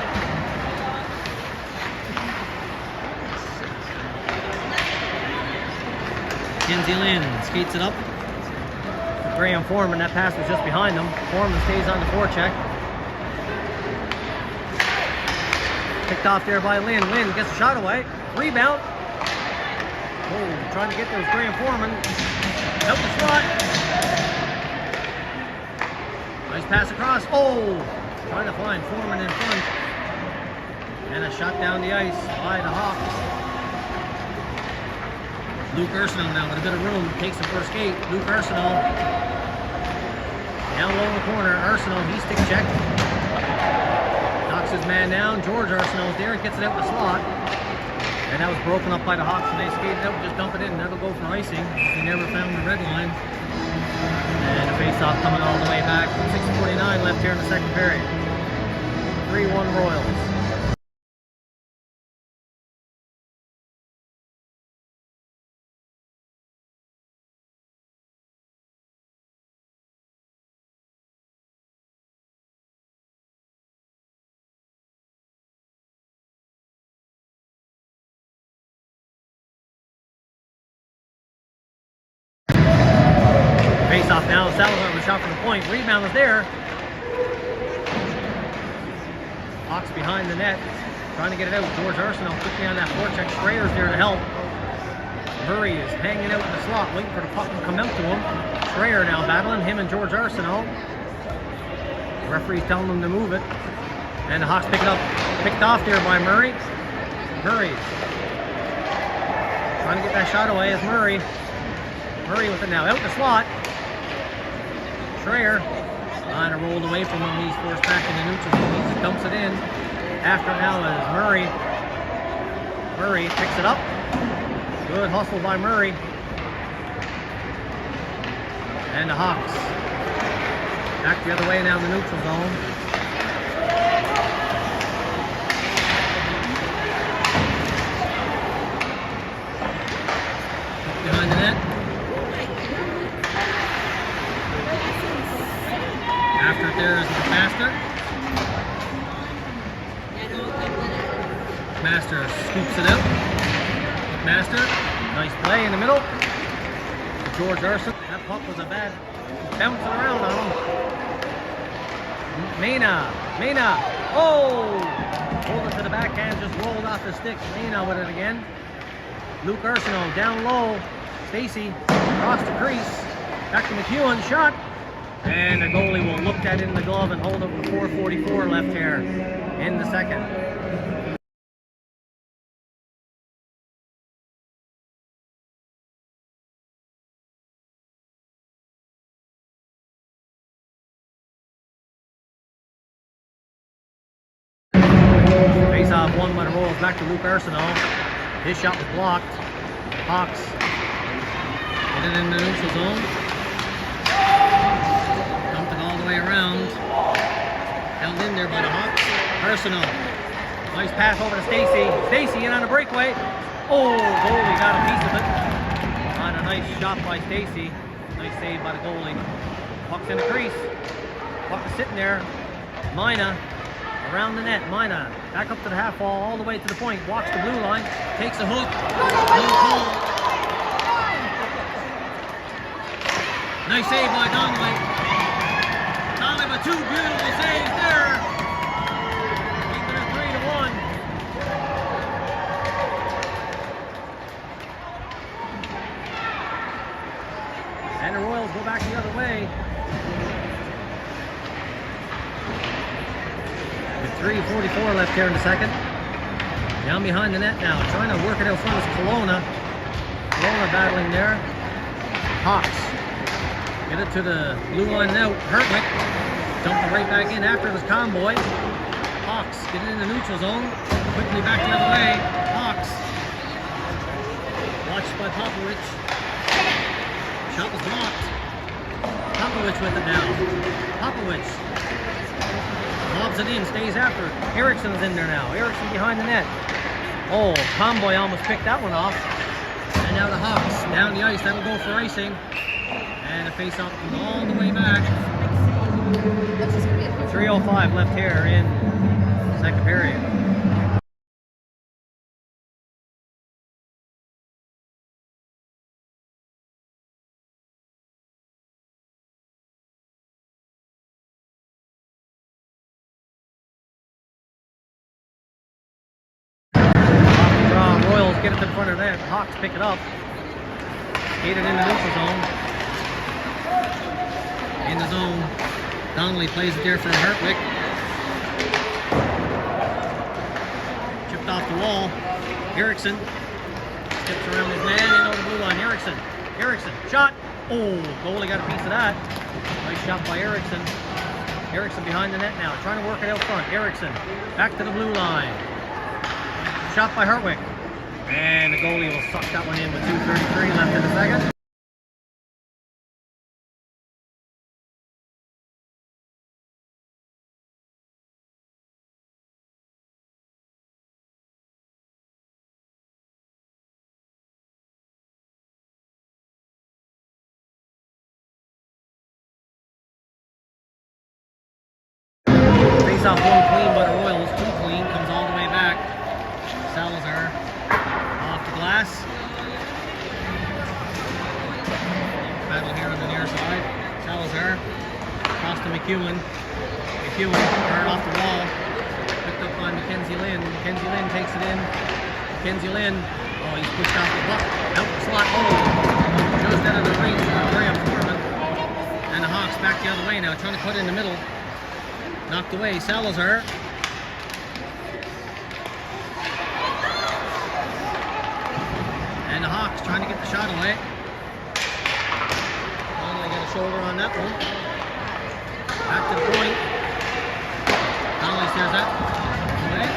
Kenzie Lynn skates it up. Graham Foreman, that pass was just behind him. Foreman stays on the forecheck. Picked off there by Lynn. Lynn gets a shot away. Rebound. Oh, trying to get there was Graham Foreman. Out the slot. Nice pass across. Oh, trying to find Foreman in front. And a shot down the ice by the Hawks. Luke Arsenault now with a bit of room. Takes the first skate. Luke Arsenault. Down low in the corner. Arsenault, he stick check. Knocks his man down. George Arsenault's there. Gets it out the slot. And that was broken up by the Hawks, and they skated out and just dump it in. That'll go for icing. They never found the red line. And the face-off coming all the way back. 6:49 left here in the second period. 3-1 Royals. Face off now. Salazar was shot from the point. Rebound was there. Hawks behind the net. Trying to get it out. George Arsenault quickly on that forecheck. Schrader's there to help. Murray is hanging out in the slot, waiting for the puck to come out to him. Schrader now battling him and George Arsenault. The referee's telling them to move it. And the Hawks pick it up. Picked off there by Murray. Murray trying to get that shot away as Murray. Murray with it now. Out in the slot. Schrader kind of rolled away from him. He's forced back in the neutral zone. He dumps it in. After now is Murray. Murray picks it up. Good hustle by Murray. And the Hawks back the other way now in the neutral zone. Behind the net. After there is McMaster. McMaster scoops it out. McMaster, nice play in the middle. George Arsenault. That puck was a bad bouncing around on him. Mena. Oh! Pulled it to the backhand, just rolled off the stick. Mena with it again. Luke Arsenault down low. Stacy across the crease. Back to McEwen. Shot. And the goalie will look that in the glove and hold it with 4:44 left here in the second. Face off one by the Royals back to Luke Arsenault. His shot was blocked. Hawks get it in the neutral zone. Dumped it all the way around. Held in there by the Hawks. Arsenault Nice pass over to Stacy. Stacy in on a breakaway. Oh, goalie got a piece of it. On a nice shot by Stacy. Nice save by the goalie. Puck's in the crease. Puck is sitting there. Mina around the net. Mina back up to the half wall, all the way to the point. Walks the blue line. Takes a hook. No goal. Nice save by Donnelly. Donnelly with two beautiful saves there. Making it 3-1. And the Royals go back the other way. With 3:44 left here in the second. Down behind the net now. Trying to work it out front is Kelowna. Kelowna battling there. Hawks. Get it to the blue line now. Hertwick. Dump it right back in after this convoy. Hawks get it in the neutral zone. Quickly back the other way. Hawks. Watched by Popovich. Shot was blocked. Popovich with it now. Popovich. Lobs it in, stays after. Ericsson's in there now. Ericsson behind the net. Oh, Convoy almost picked that one off. And now the Hawks down the ice. That'll go for icing. And a face-off comes all the way back. 3:05 left here in the second period. Royals get it to the front of the net. Hawks pick it up. Skate it in the neutral zone. In the zone. Donnelly plays it there for Hertwick. Chipped off the wall. Ericsson tips around his man in over the blue line. Ericsson shot. Oh, goalie got a piece of that. Nice shot by Ericsson. Ericsson behind the net now, trying to work it out front. Ericsson back to the blue line. Shot by Hertwick. And the goalie will suck that one in with 2:33 left in the second. Face off one clean by the Royals, two clean, comes all the way back. Salazar off the glass. Battle here on the near side. Salazar across to McEwen. McEwen hard off the wall. Picked up by Mackenzie Lynn. Mackenzie Lynn takes it in. Mackenzie Lynn. Oh, he's pushed off the puck. Out the slot. Oh, just out of the range of Graham Foreman. And the Hawks back the other way now, trying to put it in the middle. Knocked away, Salazar. And the Hawks trying to get the shot away. Donnelly got a shoulder on that one. Back to the point. Donnelly stares that away.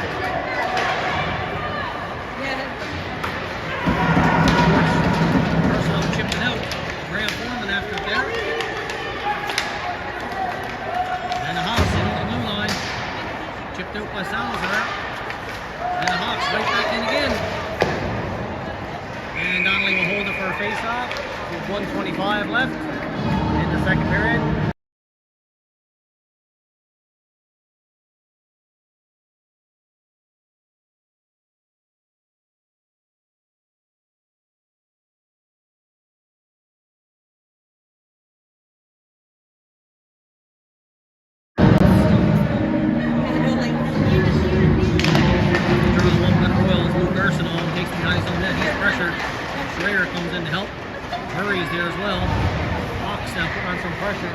Personal chipped it out. Graham Foreman after it there. And the Hawks into the blue line. Chipped out by Salazar. And the Hawks right back in again. And Donnelly will hold it for a face-off with 1:25 left in the second period. Schreier comes in to help. Murray's there as well. Hawks now putting on some pressure.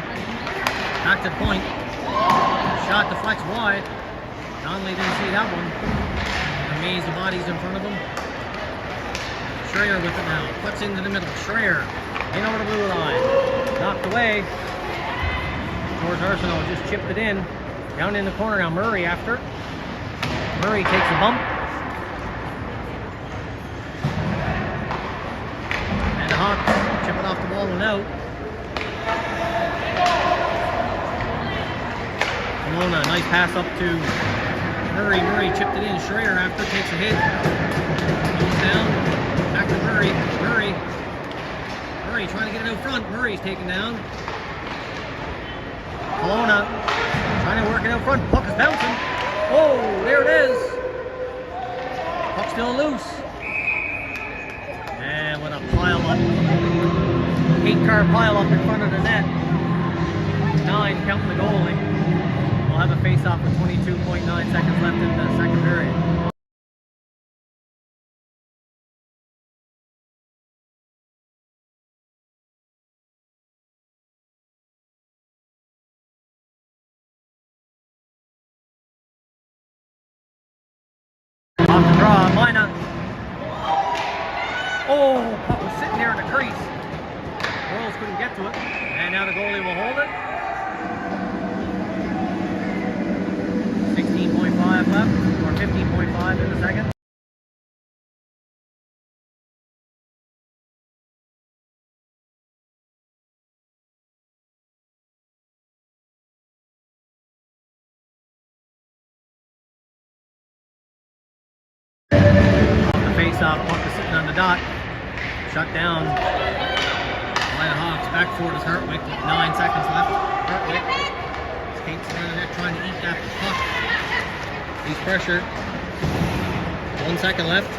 Back to the point. Shot deflects wide. Donnelly didn't see that one. A maze of bodies in front of him. Schreier with it now. Puts into the middle. Schreier in over the blue line. Knocked away. George Arsenault just chipped it in. Down in the corner now. Murray after. Murray takes a bump. Hawks chip it off the wall and out. Kelowna, nice pass up to Murray chipped it in. Schreier after takes a hit. Goes down. Back to Murray. Murray trying to get it out front. Murray's taken down. Kelowna trying to work it out front. Puck is bouncing. Oh, there it is. Puck still loose. And what a pile up. 8-car pile up in front of the net. 9 counting the goalie. We'll have a face-off with 22.9 seconds left in the second period. Off the draw, Mina. Oh, puck was sitting there in the crease. Royals couldn't get to it. And now the goalie will hold it. 16.5 left, or 15.5 in the second. Off the face-off, puck is sitting on the dot. Shut down. Atlanta Hawks back forward is Hartwick with 9 seconds left. Hartwick skates around the net trying to eat that puck. He's pressured. 1 second left.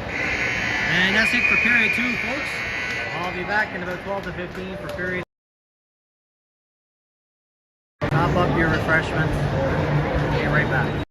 And that's it for period 2, folks. I'll be back in about 12 to 15 for period. Top up your refreshments. Get right back.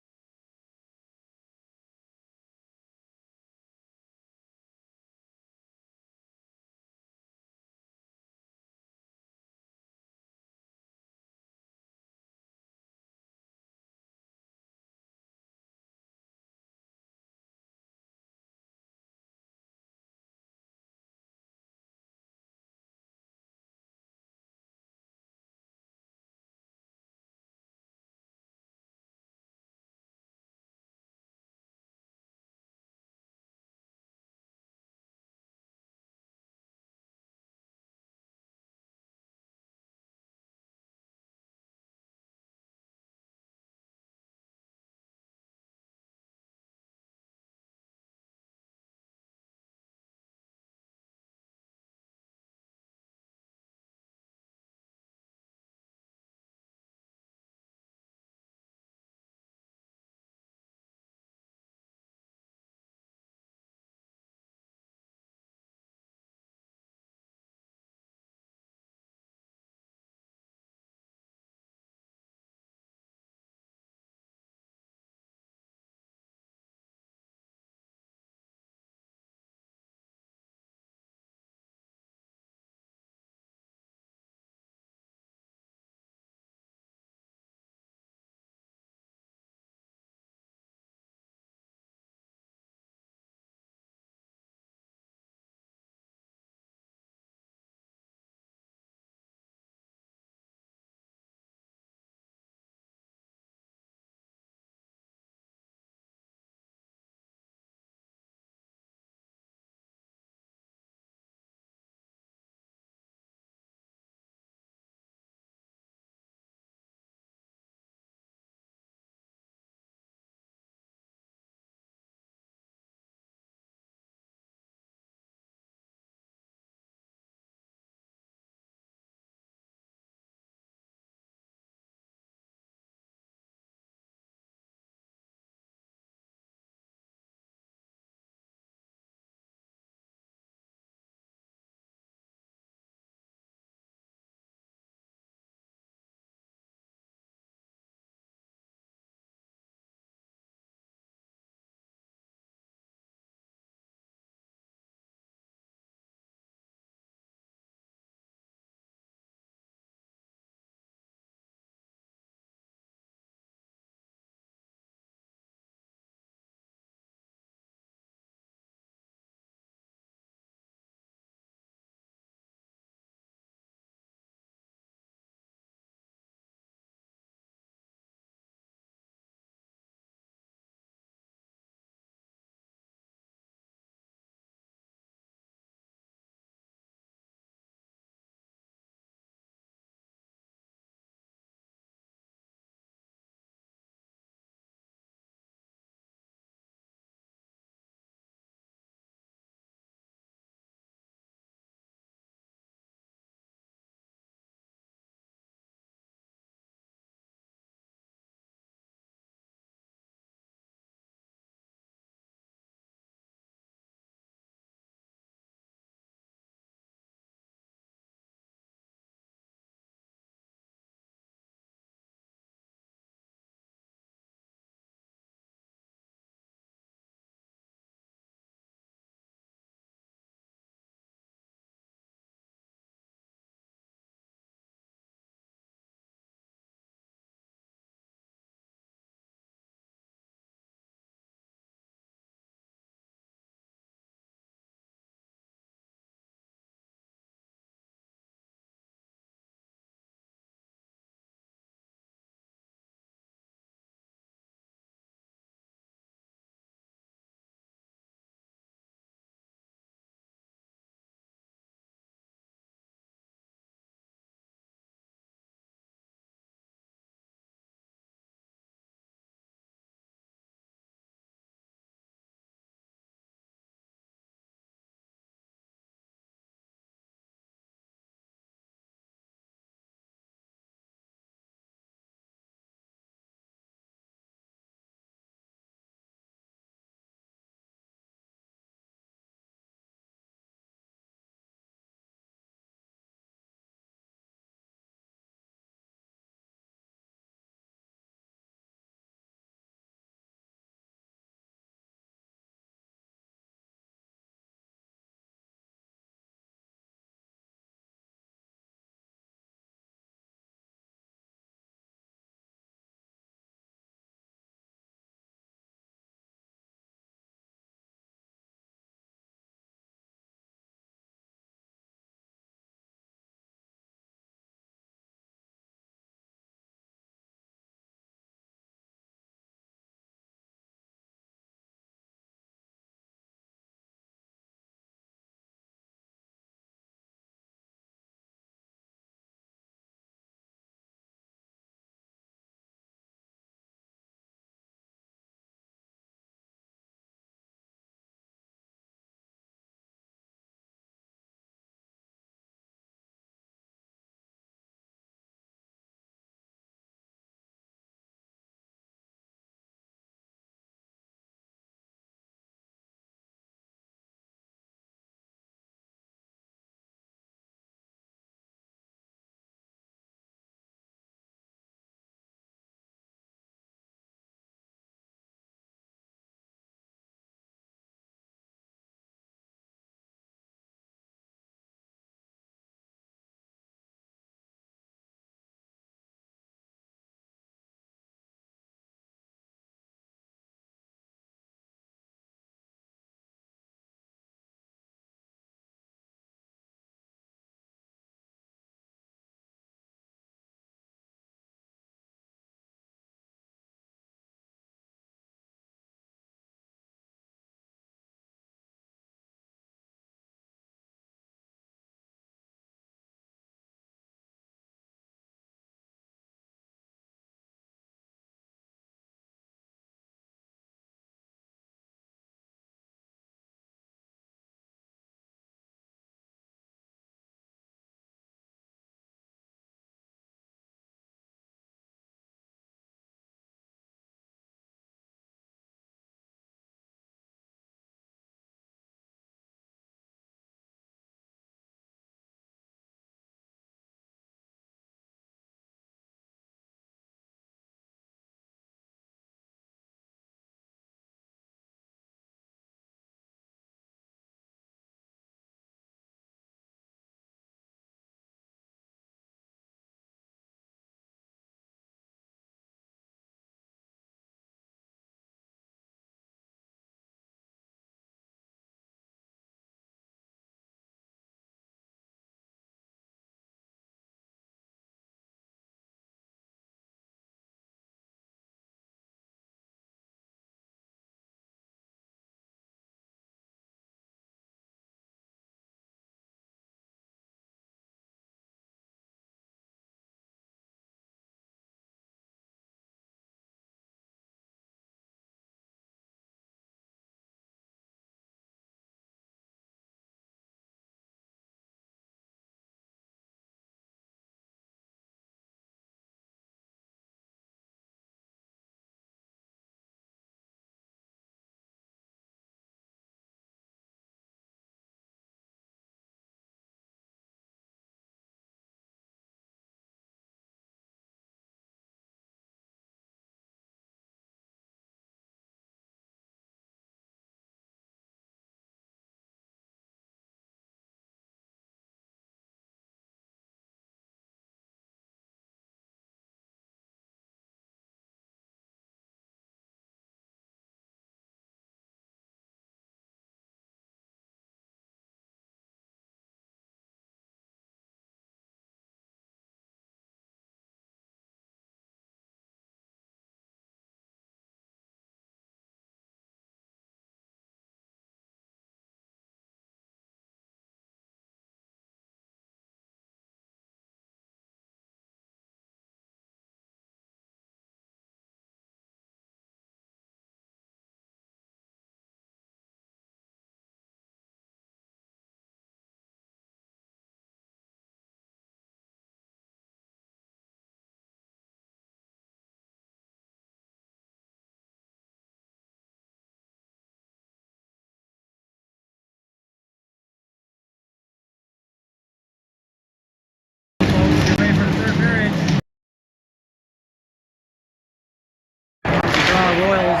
Royals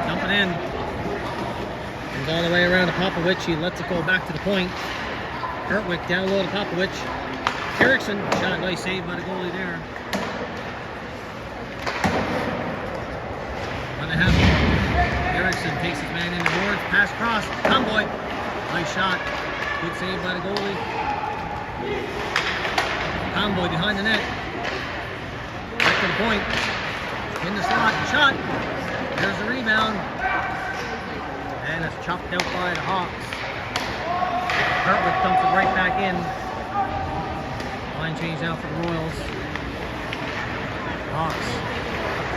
dumping in. Comes all the way around to Popovich. He lets it go back to the point. Hertwick down low to Popovich. Erickson, shot, nice save by the goalie there. What the hell? Erickson takes his man in the board, pass across, Convoy. Nice shot. Good save by the goalie. Convoy behind the net. Back to the point. In the slot, shot. There's the rebound. And it's chopped out by the Hawks. Hertwick dumps it right back in. Line change now for the Royals. Hawks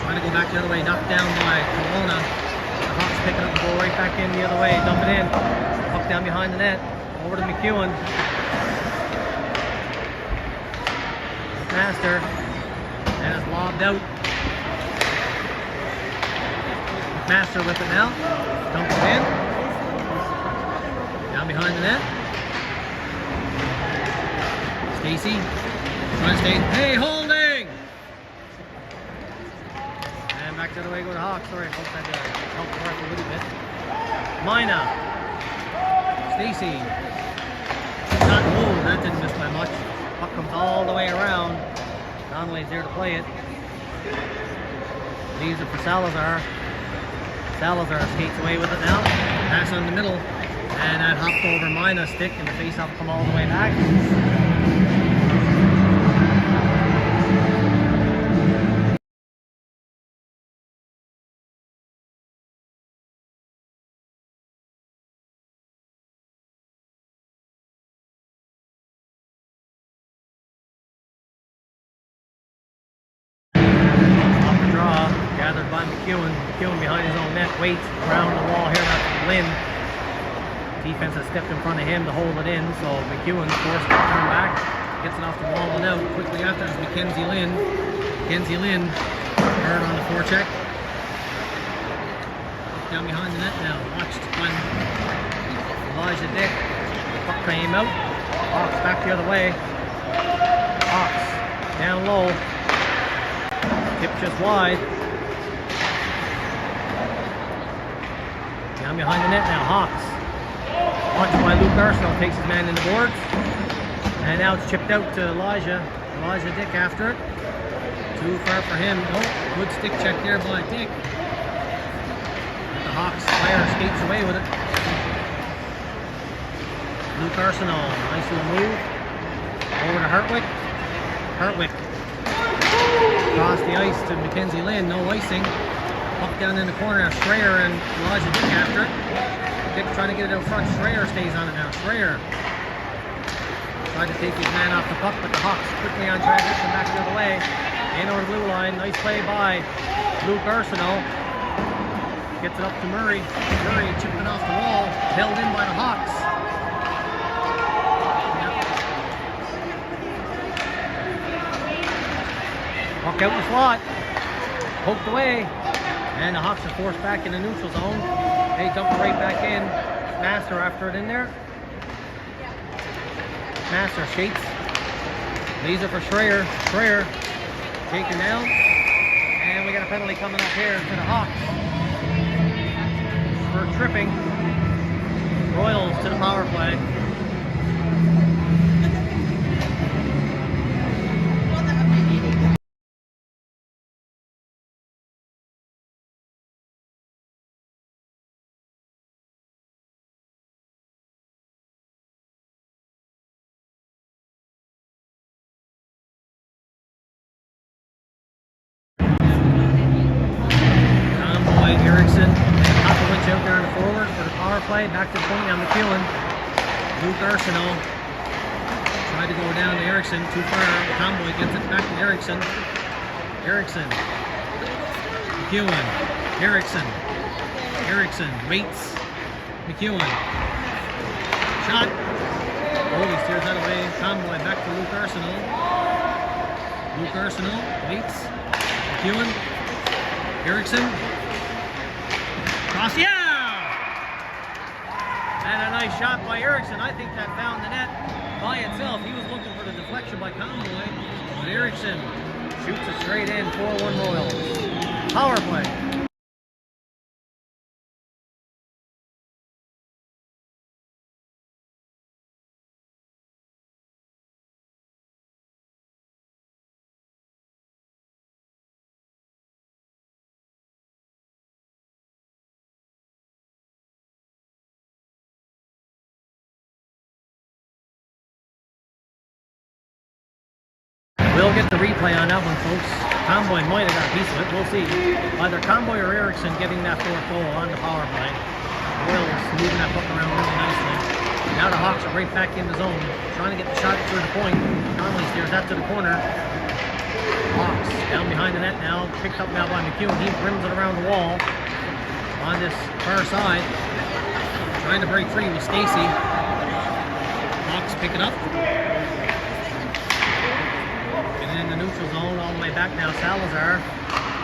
trying to go back the other way, knocked down by Kelowna. The Hawks picking up the ball right back in the other way, dump it in. Puck down behind the net. Over to McEwen. Master. And it's lobbed out. Master with it now. Dumps it in. Down behind the net. Stacy. Trying to stay. Hey, holding! And back the other way, go to Hawks. Sorry, I hope that helped the ref a little bit. Mina. Stacy. Shot. Oh, that didn't miss by much. Puck comes all the way around. Donnelly's there to play it. Leaves it for Salazar. Salazar skates away with it now. Pass on the middle. And that hopped over Mina's stick, and the face-off come all the way back. Gathered by McEwen. McEwen behind his own net, waits around the wall here. That's Lynn. Defense has stepped in front of him to hold it in, so McEwen's forced to turn back. Gets it off the wall and out. Quickly after is Mackenzie Lynn. Mackenzie Lynn hard on the forecheck. Down behind the net now. Watched when Elijah Dick. The puck came out. Hawks back the other way. Hawks down low. Tip just wide. Down behind the net now, Hawks. Punched by Luke Arsenault, takes his man in the boards. And now it's chipped out to Elijah. Elijah Dick after it. Too far for him. Oh, good stick check there by Dick. But the Hawks player skates away with it. Luke Arsenault, nice little move. Over to Hertwick. Hertwick. Across the ice to Mackenzie Lynn, no icing. Puck down in the corner, Schreier and Elijah Dick after it. Dick trying to get it out front, Schreier stays on it now. Schreier tried to take his man off the puck, but the Hawks quickly on transition back the other way. In over the blue line, nice play by Luke Arsenault. Gets it up to Murray. Murray chipping off the wall, held in by the Hawks. Puck out the slot, poked away, and the Hawks are forced back in the neutral zone. They dump it right back in. Master after it in there. Master skates. Leaves it for Schreier. Schreier taken down. And we got a penalty coming up here to the Hawks for tripping. Royals to the power play. Out there in the forward for the power play. Back to the point now, McEwen. Luke Arsenault tried to go down to Erickson. Too far. Convoy gets it back to Erickson. Erickson. McEwen. Erickson. Erickson waits. McEwen. Shot. Oh, he steers that away. Convoy back to Luke Arsenault. Luke Arsenault waits. McEwen. Erickson. Cross, yeah! And a nice shot by Erickson. I think that found the net by itself. He was looking for the deflection by Convoy, but Erickson shoots it straight in. 4-1 Royals. Power play. get the replay on that one, folks. Convoy might have got a piece of it. We'll see. Either Convoy or Erickson getting that fourth goal on the power play. Royals moving that puck around really nicely. Now the Hawks are right back in the zone, trying to get the shot through the point. Donnelly steers that to the corner. Hawks down behind the net now, picked up now by McEwen. He brims it around the wall on this far side. Trying to break free with Stacy. Hawks pick it up. And in the neutral zone, all the way back now, Salazar.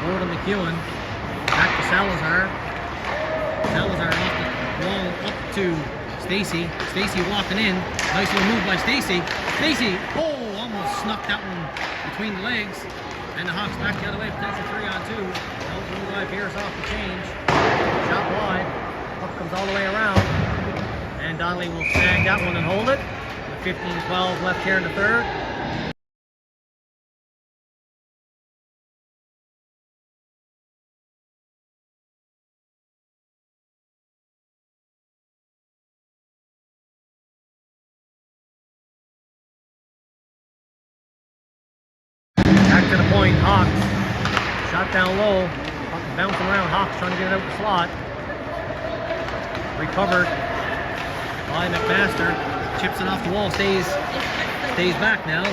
Over to McEwen. Back to Salazar. Salazar off the wall up to Stacy. Stacy walking in. Nice little move by Stacy. Stacy, almost snuck that one between the legs. And the Hawks back the other way, potential 3-on-2. Blue Live here's off the change. Shot wide. Puck comes all the way around. And Donnelly will snag that one and hold it. With 15-12 left here in the third. Back to the point, Hawks. Shot down low. Bouncing around, Hawks trying to get it out the slot. Recovered by McMaster. Chips it off the wall, stays back now.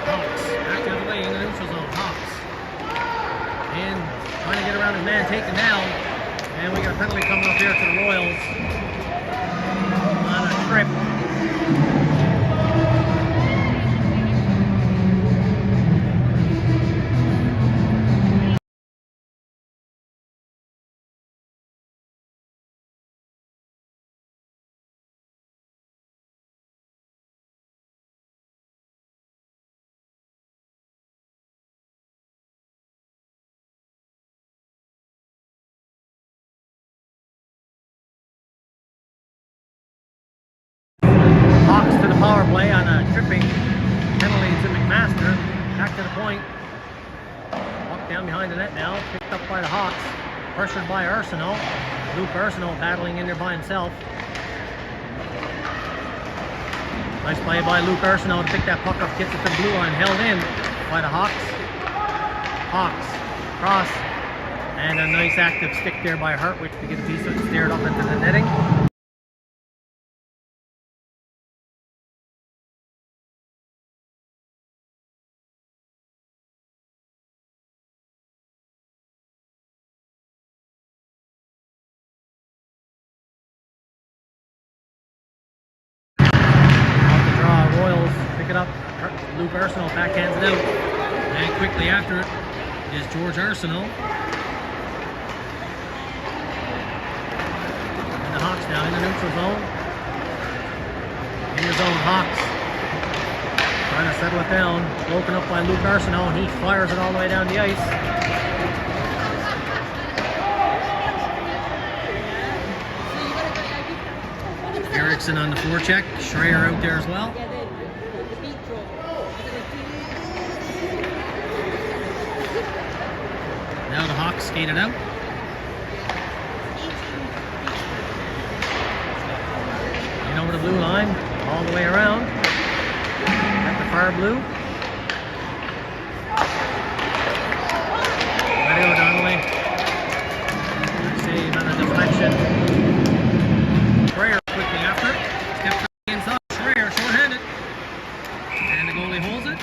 Hawks back the other way in the neutral zone. Hawks. And trying to get around his man, taken down. And we got a penalty coming up here to the Royals on a trip. Hawks to the power play on a tripping penalty to McMaster. Back to the point. Walk down behind the net now. Picked up by the Hawks. Pressured by Arsenault. Luke Arsenault battling in there by himself. Nice play by Luke Arsenault to pick that puck up. Gets it to the blue line. Held in by the Hawks. Hawks. Cross. And a nice active stick there by Hartwich to get a piece of it steered up into the netting. Up. Luke Arsenault backhands it out. And quickly after it is George Arsenault. And the Hawks now in the neutral zone. In the zone, Hawks. Trying to settle it down. Broken up by Luke Arsenault. He fires it all the way down the ice. Erickson on the forecheck. Schreier out there as well. Now the Hawks skated out. In over the blue line, all the way around. At the far blue. Ready to go, Donnelly. Good save on a deflection. Schreier quickly after it. Steps inside. Schreier short-handed. And the goalie holds it.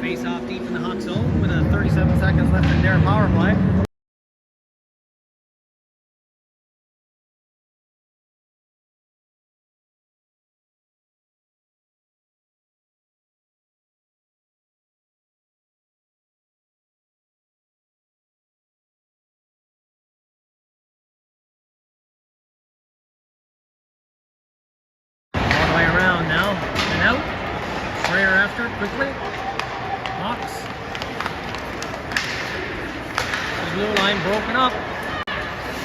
Face off deep in the Hawk zone with 37 seconds left in their power play. All the way around now and out. Schreier after it quickly. Hawks. The blue line broken up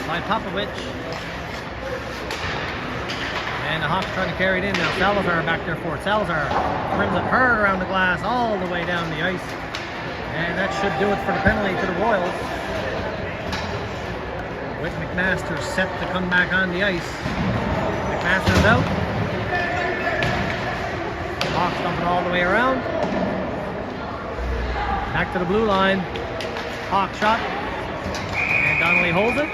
by Popovich. And the Hawks trying to carry it in now. Salazar back there for it. Salazar rims it hard around the glass all the way down the ice. And that should do it for the penalty to the Royals. With McMaster set to come back on the ice. McMaster's out. Hawks dumping all the way around. Back to the blue line. Hawk shot. And Donnelly holds it.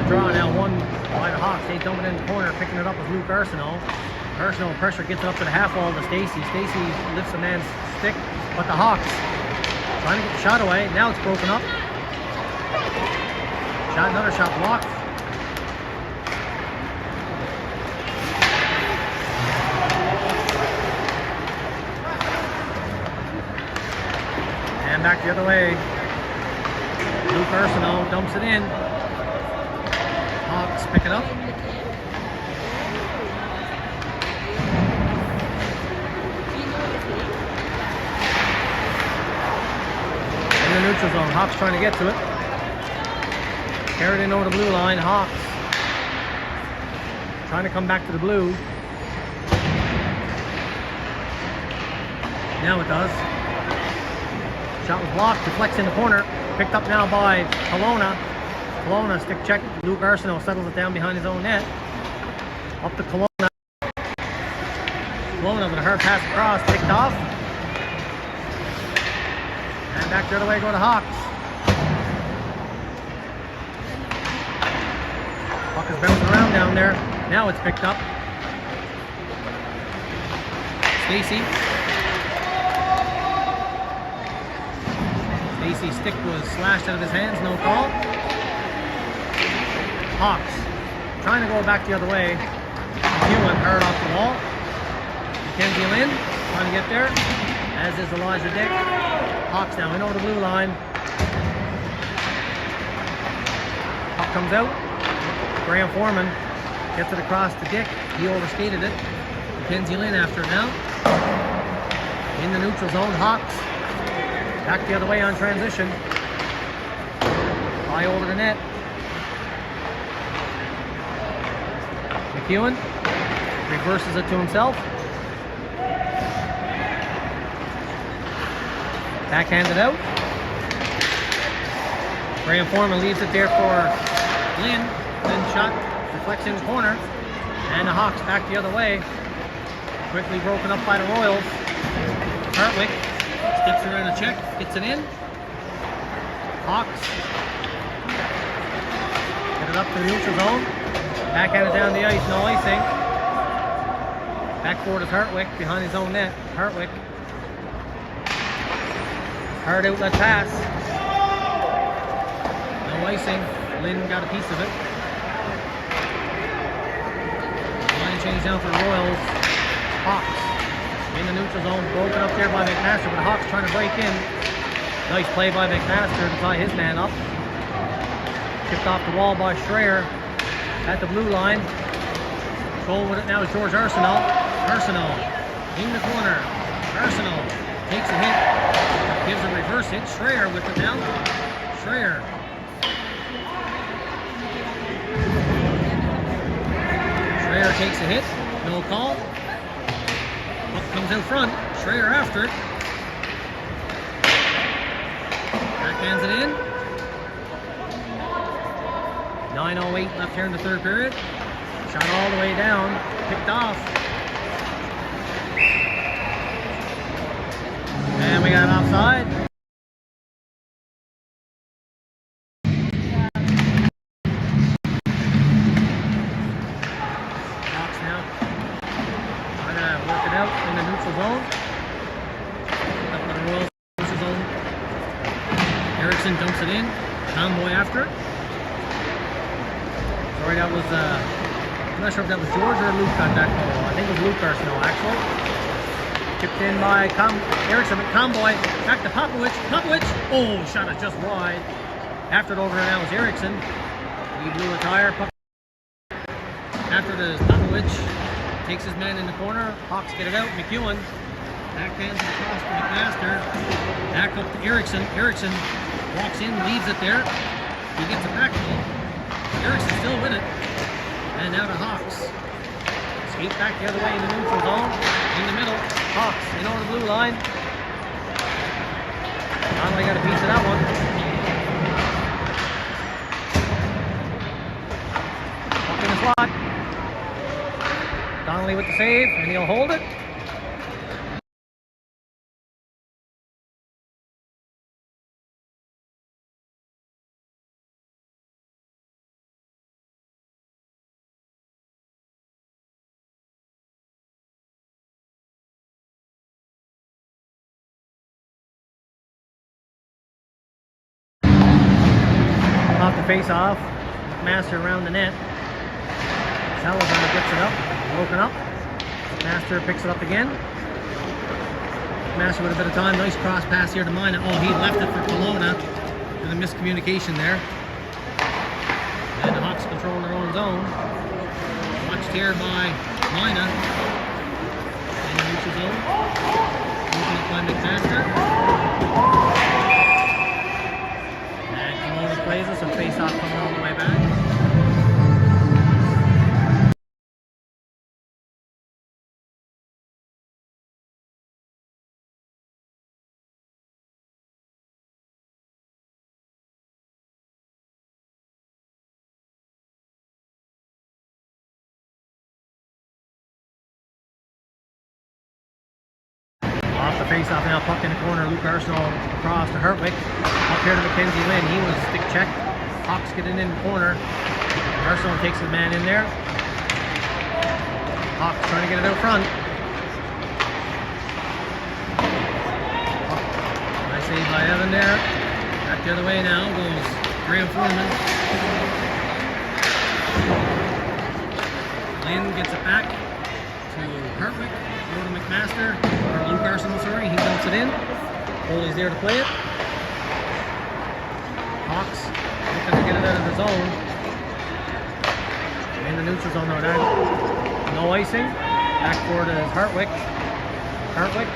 Draw now, one by the Hawks. They dump it in the corner, picking it up with Luke Arsenault. Arsenault pressure gets it up to the half wall to Stacy. Stacy lifts a man's stick, but the Hawks trying to get the shot away. Now it's broken up. Another shot blocked. And back the other way. Luke Arsenault dumps it in. Hawks pick it up. In the neutral zone, Hawks trying to get to it. Carried in over the blue line, Hawks trying to come back to the blue. Now it does. Shot was blocked, deflects in the corner. Picked up now by Kelowna. Kelowna, stick check. Luke Arsenault settles it down behind his own net. Up to Kelowna. Kelowna with a hard pass across, picked off. And back the other way go the Hawks. Puck is bouncing around down there. Now it's picked up. Stacy's stick was slashed out of his hands, no call. Hawks trying to go back the other way. McEwen hard off the wall. Mackenzie Lynn trying to get there, as is Elijah Dick. Hawks now in over the blue line. Puck comes out. Graham Foreman gets it across to Dick. He overskated it. Mackenzie Lynn after it now. In the neutral zone, Hawks back the other way on transition. Fly over the net. McEwen reverses it to himself. Backhanded out. Graham Foreman leaves it there for Lynn. Lynn shot, deflects in the corner. And the Hawks back the other way. Quickly broken up by the Royals. Hartwick sticks around a check, gets it in. Hawks get it up to the neutral zone. Backhanded down the ice, no icing. Back forward is Hartwick behind his own net. Hartwick. Hard outlet pass. No icing. Lynn got a piece of it. Line change down for the Royals. Hawks in the neutral zone, broken up there by McMaster, but the Hawks trying to break in. Nice play by McMaster to tie his man up. Tipped off the wall by Schreier at the blue line. Going with it now is George Arsenault. Arsenault in the corner. Arsenault takes a hit, gives a reverse hit. Schreier with it now. Schreier. Schreier takes a hit, no call. Puck comes out front. Schreier after it. Backhands it in. 9:08 left here in the third period. Shot all the way down. Picked off. And we got an offside. Hawks now trying to work it out in the neutral zone. Up to the Royals neutral zone. Erickson dumps it in. Convoy after it. Sorry, that was, I'm not sure if that was George or Luke got that goal. I think it was Luke Arsenault, actually. Tipped in by Erickson, Convoy, back to Popovich. Popovich, oh, shot it just wide. After it over there now was Erickson. He blew a tire. After it is Popovich. Takes his man in the corner. Hawks get it out. McEwen backhands it across to McMaster. Back up to Erickson. Erickson walks in, leaves it there. He gets it back to him. Erickson still with it. And now to Hawks. Skate back the other way in the neutral zone. In the middle. Hawks in over the blue line. Donnelly got a piece of that one. Up in the slot. Donnelly with the save, and he'll hold it. Off the face off. Master around the net. Salazar gets it up, broken up. Master picks it up again. Master with a bit of time. Nice cross pass here to Mina. Oh, he left it for Kelowna. There's a miscommunication there. And the Hawks controlling their own zone. Watched here by Mina. In the neutral zone. Moving up by McMaster. And Kelowna plays us, and face off coming all the way back. Off the face-off now, puck in the corner. Luke Arsenal across to Hartwick. Up here to Mackenzie Lynn. He was stick check. Hawks getting in the corner. Arsenal takes his man in there. Hawks trying to get it out front. Nice save by Evan there. Back the other way now goes Graham Foreman. Lynn gets it back to Hartwick. Go to McMaster, or Luke Arsenal, sorry. He dumps it in. Foley's there to play it. Hawks looking to get it out of the zone. In the neutral zone now. No icing. Back forward is Hartwick. Hartwick.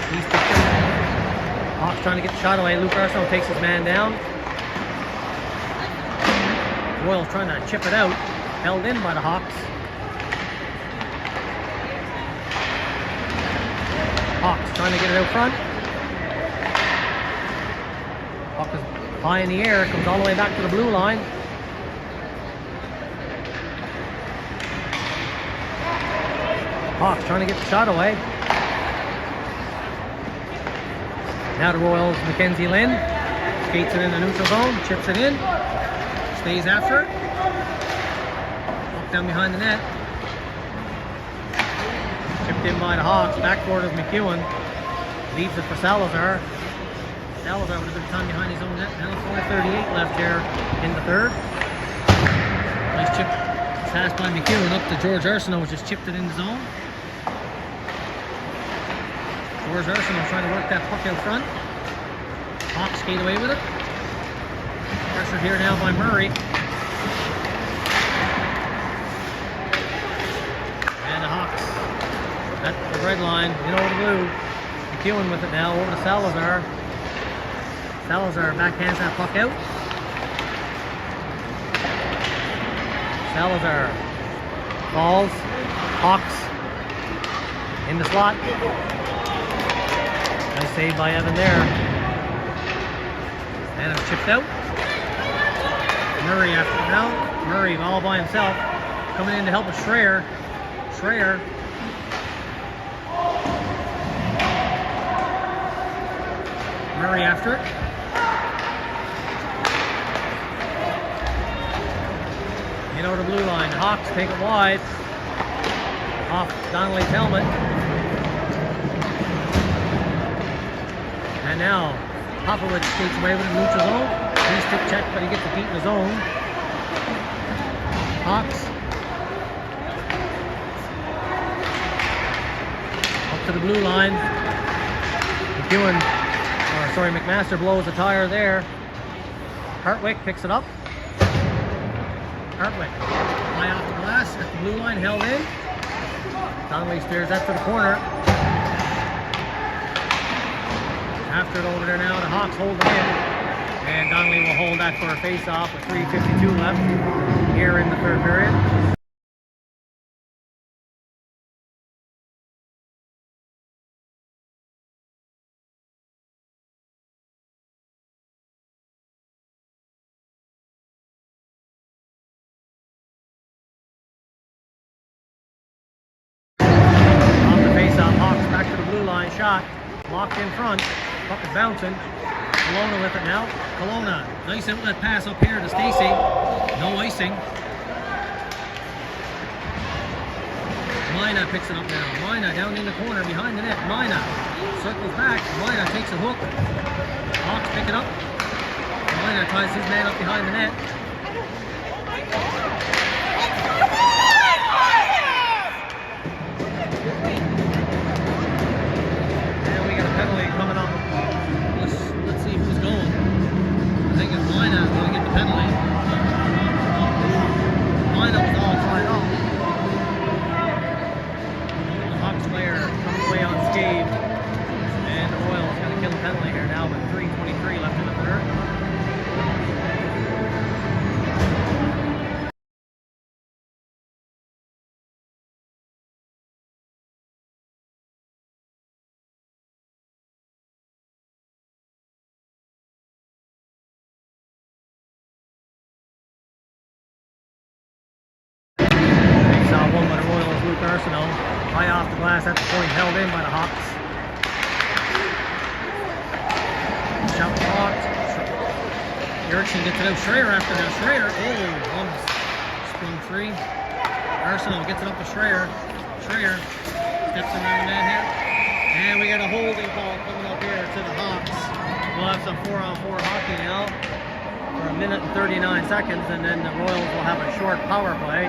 He's picked up. Hawks trying to get the shot away. Luke Arsenal takes his man down. Royals trying to chip it out. Held in by the Hawks. Hawks trying to get it out front. Puck is high in the air, comes all the way back to the blue line. Hawks trying to get the shot away. Now the Royals, Mackenzie Lynn. Skates it in the neutral zone, chips it in. Stays after it. Puck down behind the net. Chipped in by the Hawks. Backboard of McEwen. Leaves it for Salazar. Salazar with a bit of time behind his own net. Now 4:38 left here in the third. Nice chip pass by McEwen up to George Arsenault, which just chipped it in the zone. George Arsenault trying to work that puck out front. Hawks skate away with it. Pressure here now by Murray. And the Hawks at the red line, in over the blue. McEwen with it now, over to Salazar. Salazar backhands that puck out. Salazar falls. Hawks in the slot. Nice save by Evan there. And it's chipped out. Murray after now. Murray all by himself. Coming in to help with Schreier. Schreier. Murray after it. In over the blue line. Hawks take it wide. Off Donnelly's helmet. And now Popovich skates away with a neutral zone. He's stick check, but he gets the feet in the zone. Hawks up to the blue line. McMaster blows a tire there. Hartwick picks it up. Hartwick high off the glass at the blue line, held in. Donnelly steers that to the corner. After it over there now, the Hawks hold it in. And Donnelly will hold that for a face-off with 3:52 left here in the third period. Off the face-off, Hawks back to the blue line, shot. Locked in front, puck is bouncing. Kelowna with it now. Kelowna, nice outlet pass up here to Stacy. No icing. Mina picks it up now. Mina down in the corner behind the net. Mina circles back. Mina takes a hook. Hawks pick it up. Mina ties his man up behind the net. And we got a penalty coming up. Let's see who's going. I think it's Mina going to get the penalty. Mina was all tied up. Player coming away unscathed, and the Royals going to kill a penalty here now with 3:23 left in the third. Saw one by the Royals, Luke Arsenault. High off the glass at the point, held in by the Hawks. Shot blocked. Erickson gets it out. Schreier after that. Schreier, almost sprung free. Arsenault gets it up to Schreier. Schreier steps around the net here. And we got a holding call coming up here to the Hawks. We'll have some 4-on-4 hockey now for 1 minute and 39 seconds, and then the Royals will have a short power play.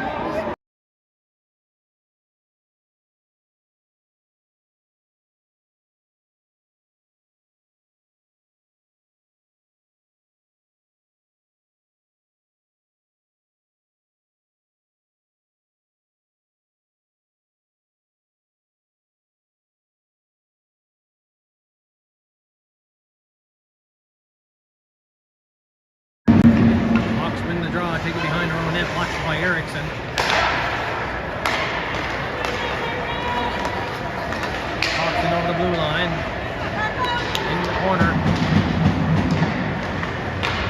Win the draw, take it behind her own net, blocked by Erickson. Hawks in over the blue line. In the corner.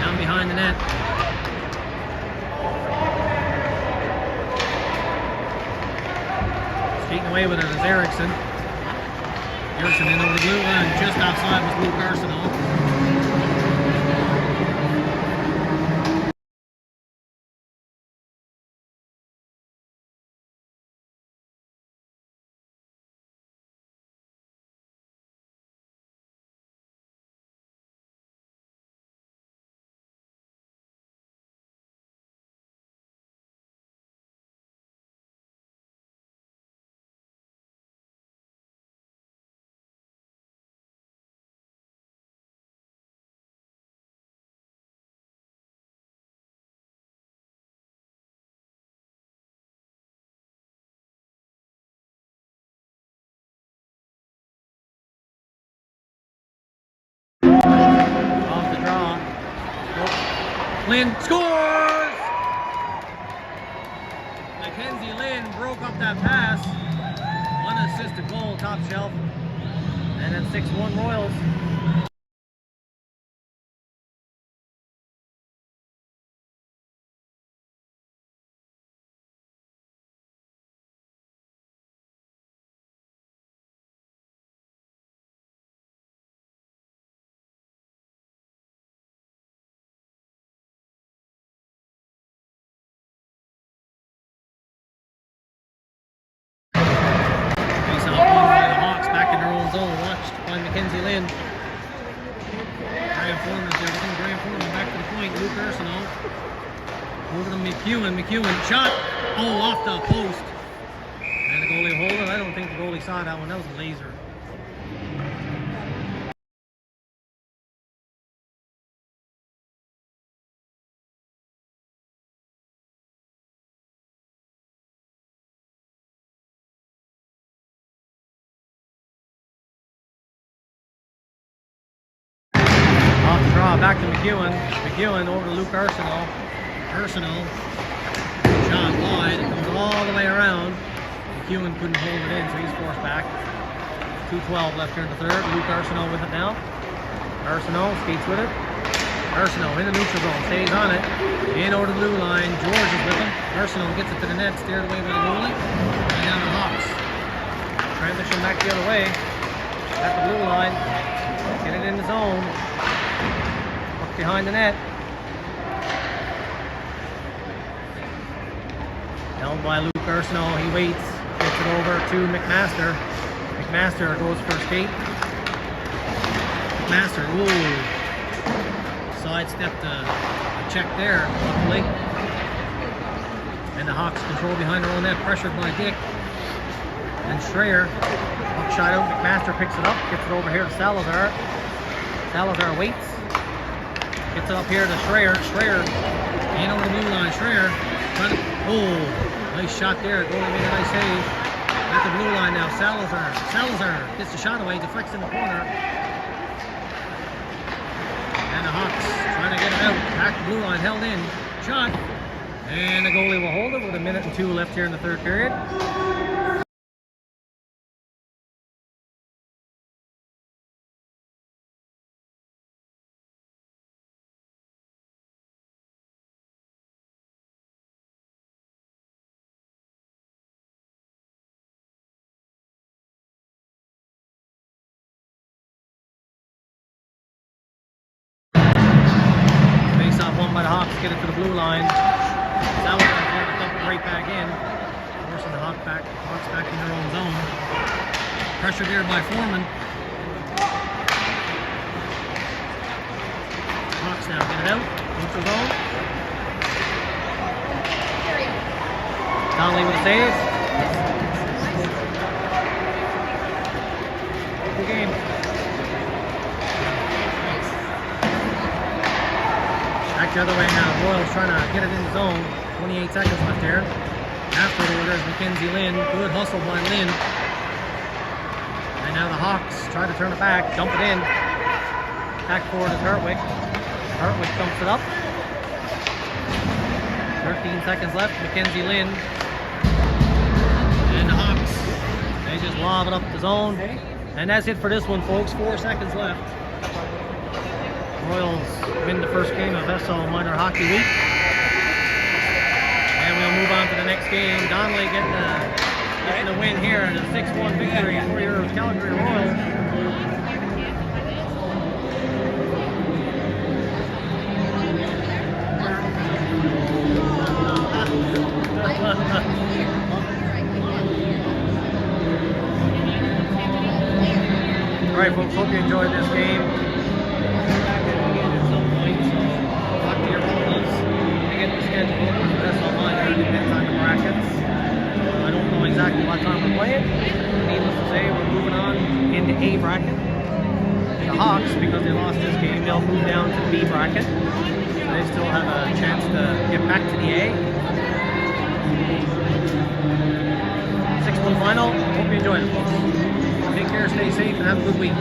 Down behind the net. Skating away with it is Erickson. Erickson in over the blue line, just outside with Luke Arsenault. Off the draw. Lynn scores! Mackenzie Lynn broke up that pass. Unassisted goal, top shelf. And then 6-1 Royals. By Mackenzie Lynn. Graham Foreman there with him. Graham Foreman back to the point. Luke Arsenault. Over to McEwen. McEwen shot. Oh, off the post. And the goalie hold it. I don't think the goalie saw that one. That was a laser. back to McEwen. McEwen over to Luke Arsenal. Arsenal. Shot wide. It comes all the way around. McEwen couldn't hold it in, so he's forced back. 2:12 left here in the third. Luke Arsenal with it now. Arsenal skates with it. Arsenal in the neutral zone. Stays on it. In over to the blue line. George is with him. Arsenal gets it to the net. Steered away by the goalie. And down to Hawks. Transition back the other way. At the blue line. Get it in the zone. Up behind the net. Held by Luke Arsenal. He waits. Gets it over to McMaster. McMaster goes for a skate. McMaster. Ooh. Sidestepped a check there, luckily. And the Hawks control behind their own net. Pressured by Dick. And Schreier. Shot out. McMaster picks it up. Gets it over here to Salazar. Salazar waits. Gets it up here to Schreier. Schreier in over the blue line. Schreier. Oh, nice shot there. Goalie made a nice save. At the blue line now. Salazar. Salazar gets the shot away. Deflects in the corner. And the Hawks trying to get it out. Back the blue line. Held in. Shot. And the goalie will hold it with 1:02 left here in the third period. Won by the Hawks, get it to the blue line. Salazar going to dump it right back in. Forcing the Hawks back in their own zone. Pressure there by Foreman. Hawks now get it out. Neutral zone. Donnelly with a save. Good game. Back the other way now. Royals trying to get it in the zone. 28 seconds left here. After the order is Mackenzie Lynn. Good hustle by Lynn. And now the Hawks try to turn it back. Dump it in. Back forward is Hartwick. Hartwick dumps it up. 13 seconds left. Mackenzie Lynn. And the Hawks. They just lob it up the zone. And that's it for this one, folks. 4 seconds left. Royals win the first game of SL Minor Hockey Week. And we'll move on to the next game. Donnelly getting the win here in a 6-1 victory for your Calgary Royals. All right, folks, hope you enjoyed this game. I don't know exactly what time we're playing. Needless to say, we're moving on into A bracket. The Hawks, because they lost this game, they'll move down to the B bracket. So they still have a chance to get back to the A. 6-1 final. Hope you enjoyed it, folks. Take care, stay safe, and have a good week.